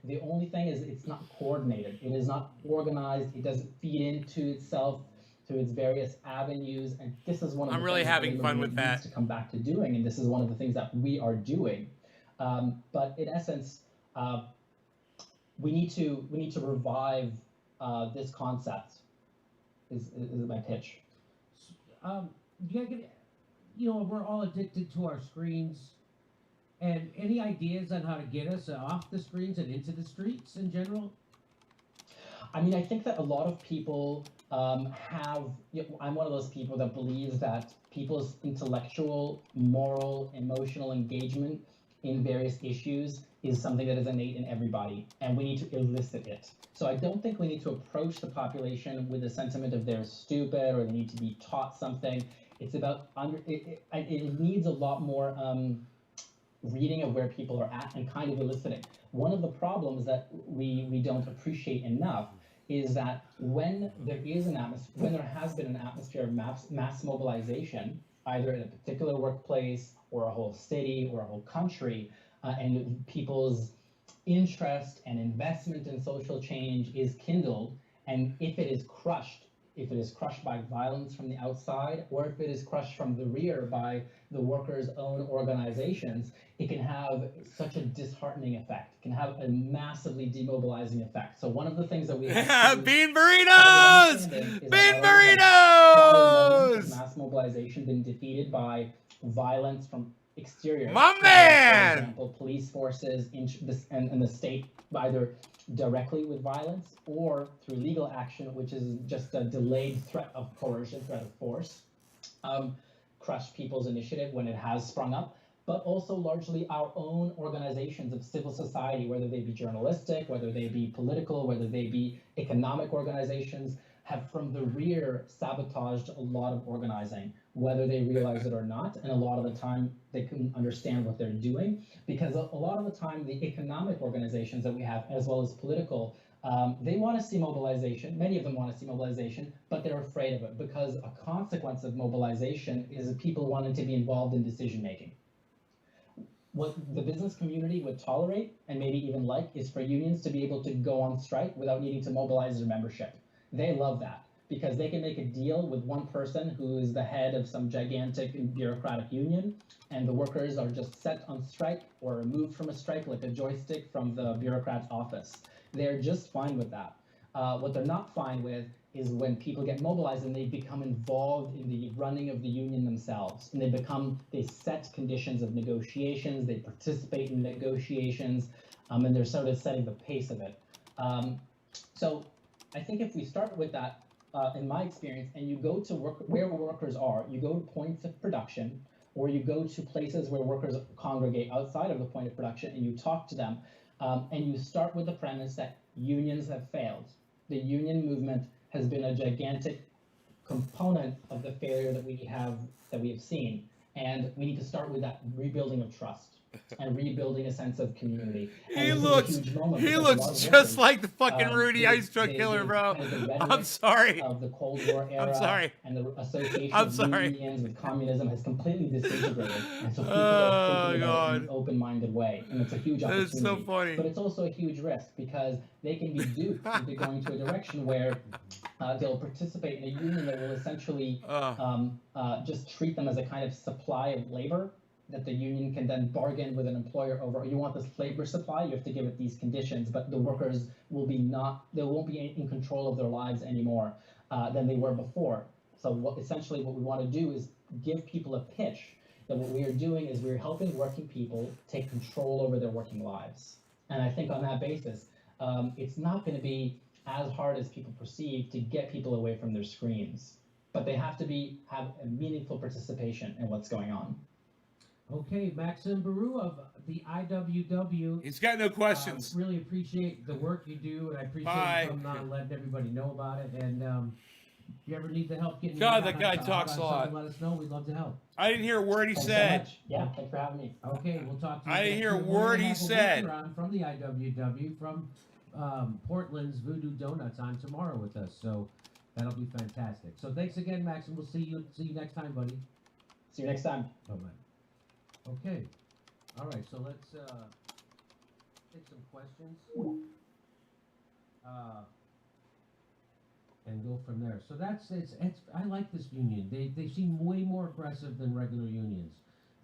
The only thing is it's not coordinated. It is not organized. It doesn't feed into itself through its various avenues, and this is one of I'm the really things having that fun with that. needs to come back to doing, and this is one of the things that we are doing. But in essence, we need to revive this concept. Is my pitch? We're all addicted to our screens. And any ideas on how to get us off the screens and into the streets in general? I mean, I think that a lot of people I'm one of those people that believes that people's intellectual, moral, emotional engagement in various issues is something that is innate in everybody, and we need to elicit it. So I don't think we need to approach the population with a sentiment of they're stupid or they need to be taught something. It's about it needs a lot more reading of where people are at and kind of eliciting. One of the problems that we don't appreciate enough is that when there has been an atmosphere of mass mobilization, either in a particular workplace or a whole city or a whole country, and people's interest and investment in social change is kindled, and if it is crushed by violence from the outside, or if it is crushed from the rear by the workers' own organizations, it can have such a disheartening effect. It can have a massively demobilizing effect. So one of the things that we have Bean burritos! Bean burritos! Mass mobilization been defeated by violence from exterior. My man! For example, police forces and the state, either directly with violence or through legal action, which is just a delayed threat of coercion, threat of force, crushed people's initiative when it has sprung up, but also largely our own organizations of civil society, whether they be journalistic, whether they be political, whether they be economic organizations, have from the rear sabotaged a lot of organizing, whether they realize it or not. And a lot of the time they couldn't understand what they're doing, because a lot of the time the economic organizations that we have, as well as political, They want to see mobilization. Many of them want to see mobilization, but they're afraid of it because a consequence of mobilization is people wanting to be involved in decision making. What the business community would tolerate and maybe even like is for unions to be able to go on strike without needing to mobilize their membership. They love that because they can make a deal with one person who is the head of some gigantic bureaucratic union, and the workers are just set on strike or removed from a strike like a joystick from the bureaucrat's office. They're just fine with that. What they're not fine with is when people get mobilized and they become involved in the running of the union themselves, and they set conditions of negotiations, they participate in negotiations, and they're sort of setting the pace of it. So I think if we start with that, in my experience, and you go to work where workers are, you go to points of production, or you go to places where workers congregate outside of the point of production, and you talk to them, and you start with the premise that unions have failed. The union movement has been a gigantic component of the failure that we have seen, and we need to start with that rebuilding of trust and rebuilding a sense of community. He looks just like the fucking Rudy Ice Truck Killer, bro. I'm sorry. Of the Cold War era, I'm sorry. And the association I'm of sorry. unions with communism has completely disintegrated, and so people Oh, are thinking about it in God. an open-minded way, and it's a huge opportunity. That's so funny. But it's also a huge risk because they can be duped into going to a direction where they'll participate in a union that will essentially just treat them as a kind of supply of labor that the union can then bargain with an employer over. You want this labor supply, you have to give it these conditions, but the workers will be they won't be in control of their lives anymore than they were before. So essentially what we want to do is give people a pitch that what we are doing is we're helping working people take control over their working lives. And I think on that basis, it's not going to be as hard as people perceive to get people away from their screens, but they have to have a meaningful participation in what's going on. Okay, Maxim Baru of the IWW. He's got no questions. Really appreciate the work you do, and I appreciate you coming on and letting everybody know about it. And if you ever need the help getting God, that guy talks a lot. Let us know. We'd love to help. I didn't hear a word he Thanks said. so much. Yeah, thanks for having me. Okay, we'll talk to you. I didn't hear a We're gonna word he have a said. worker on from the IWW from Portland's Voodoo Donuts on tomorrow with us, so that'll be fantastic. So thanks again, Maxim. We'll see you next time, buddy. See you next time. Bye bye. Okay. All right. So let's take some questions and go from there. So it's I like this union. They seem way more aggressive than regular unions.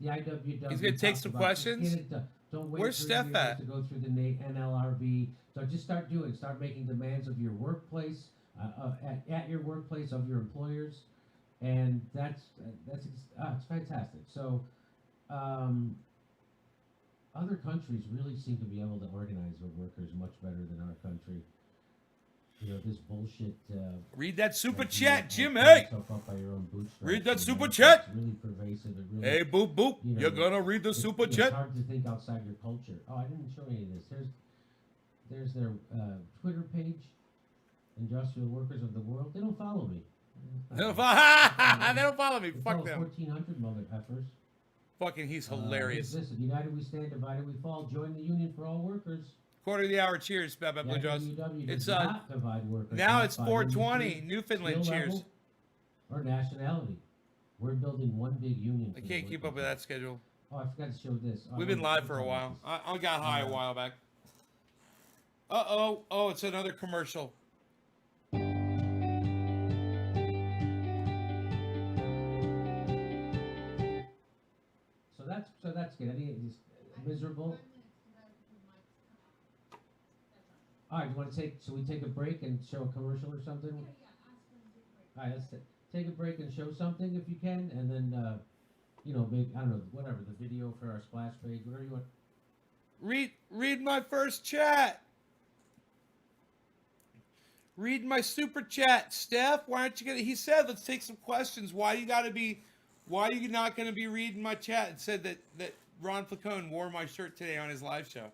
The IWW. He's gonna take some questions. Don't wait Where's for Steph years at? to go through the NLRB. So just start making demands of your workplace, at your workplace of your employers, and it's fantastic. So. Other countries really seem to be able to organize their workers much better than our country. You know, this bullshit. Read that super chat, Jim. pull Hey, yourself up by your own bootstraps, read that you super know, chat. It's really pervasive. It really, Hey, boop boop. You know, You're gonna read the super it's chat. hard to think outside your culture. Oh, I didn't show any of this. There's their Twitter page, Industrial Workers of the World. They don't follow me. They don't follow me. They Fuck follow them. 1,400 mother effers. Fucking, he's hilarious. Listen, united we stand, divided we fall. Join the union for all workers. Quarter of the hour. Cheers, Bad Blue Jaws. IWW It's does not divide workers now by it's 4:20. industry, Newfoundland. skill Cheers. level, or nationality. We're building one big union. I for the can't keep up with workers. that schedule. Oh, I forgot to show this. Oh, We've been live for a while. I got high a while back. Oh, it's another commercial. So that's good. Any miserable? All right, should we take a break and show a commercial or something? All right, let's take a break and show something if you can, and then, maybe, I don't know, whatever, the video for our splash page, whatever you want. Read my first chat. Read my super chat, Steph. Why aren't you gonna? He said, let's take some questions. Why are you not gonna be reading my chat? It said that Ron Flacone wore my shirt today on his live show.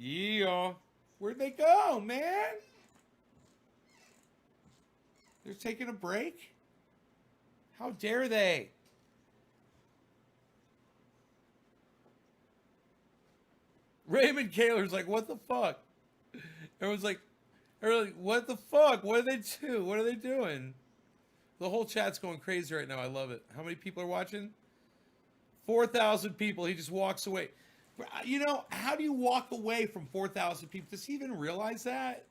Yeah. Where'd they go, man? They're taking a break? How dare they? Raymond Kaler's like, what the fuck? Everyone's like, what the fuck? What are they do? What are they doing? The whole chat's going crazy right now. I love it. How many people are watching? 4,000 people. He just walks away. You know, how do you walk away from 4,000 people? Does he even realize that?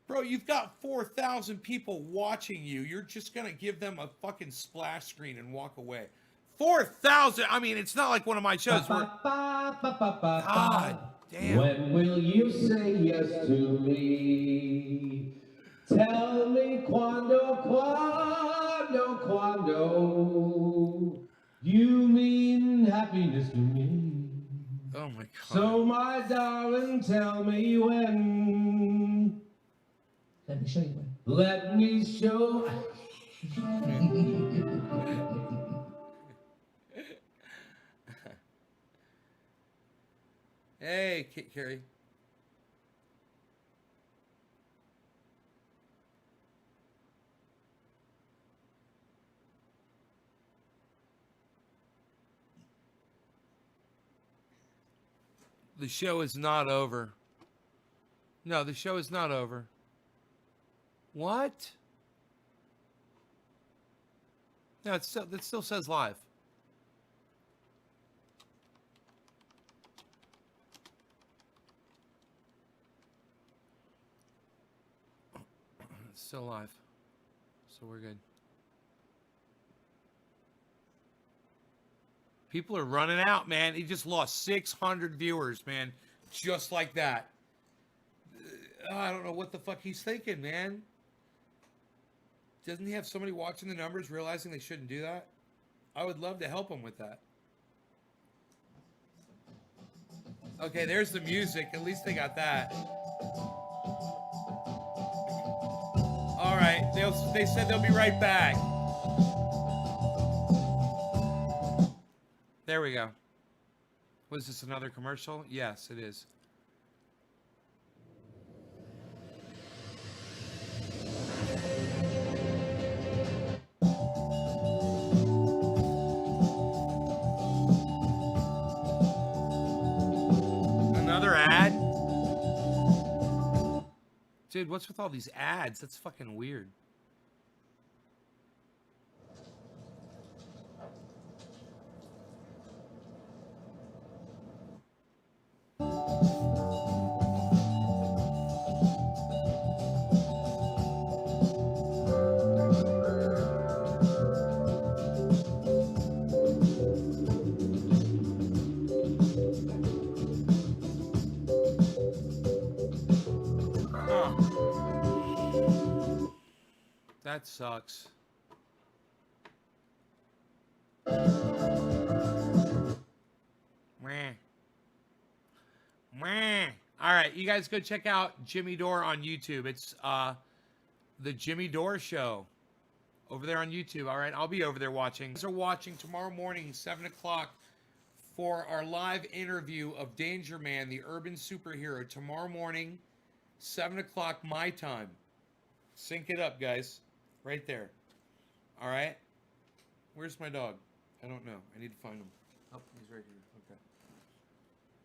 Bro, you've got 4,000 people watching you. You're just going to give them a fucking splash screen and walk away. 4,000! I mean, it's not like one of my shows where... God damn. When will you say yes to me? Tell me quando, you mean happiness to me. Oh my God. So my darling, tell me when. Let me show you one. Let me show. Hey, Carrie. The show is not over. No, the show is not over. What? No, it still says live. It's still live. So we're good. People are running out, man. He just lost 600 viewers, man. Just like that. I don't know what the fuck he's thinking, man. Doesn't he have somebody watching the numbers realizing they shouldn't do that? I would love to help him with that. Okay, there's the music. At least they got that. All right. They said they'll be right back. There we go. Was this another commercial? Yes, it is. Another ad? Dude, what's with all these ads? That's fucking weird. That sucks. Meh. Meh. All right, you guys go check out Jimmy Dore on YouTube. It's the Jimmy Dore Show over there on YouTube. All right, I'll be over there watching. You guys are watching tomorrow morning, 7 o'clock, for our live interview of Danger Man, the urban superhero. Tomorrow morning, 7 o'clock my time. Sync it up, guys. Right there. All right. Where's my dog? I don't know. I need to find him. Oh, he's right here. Okay.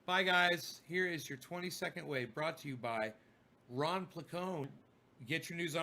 Bye, guys. Here is your 20-second wave brought to you by Ron Placone. Get your news on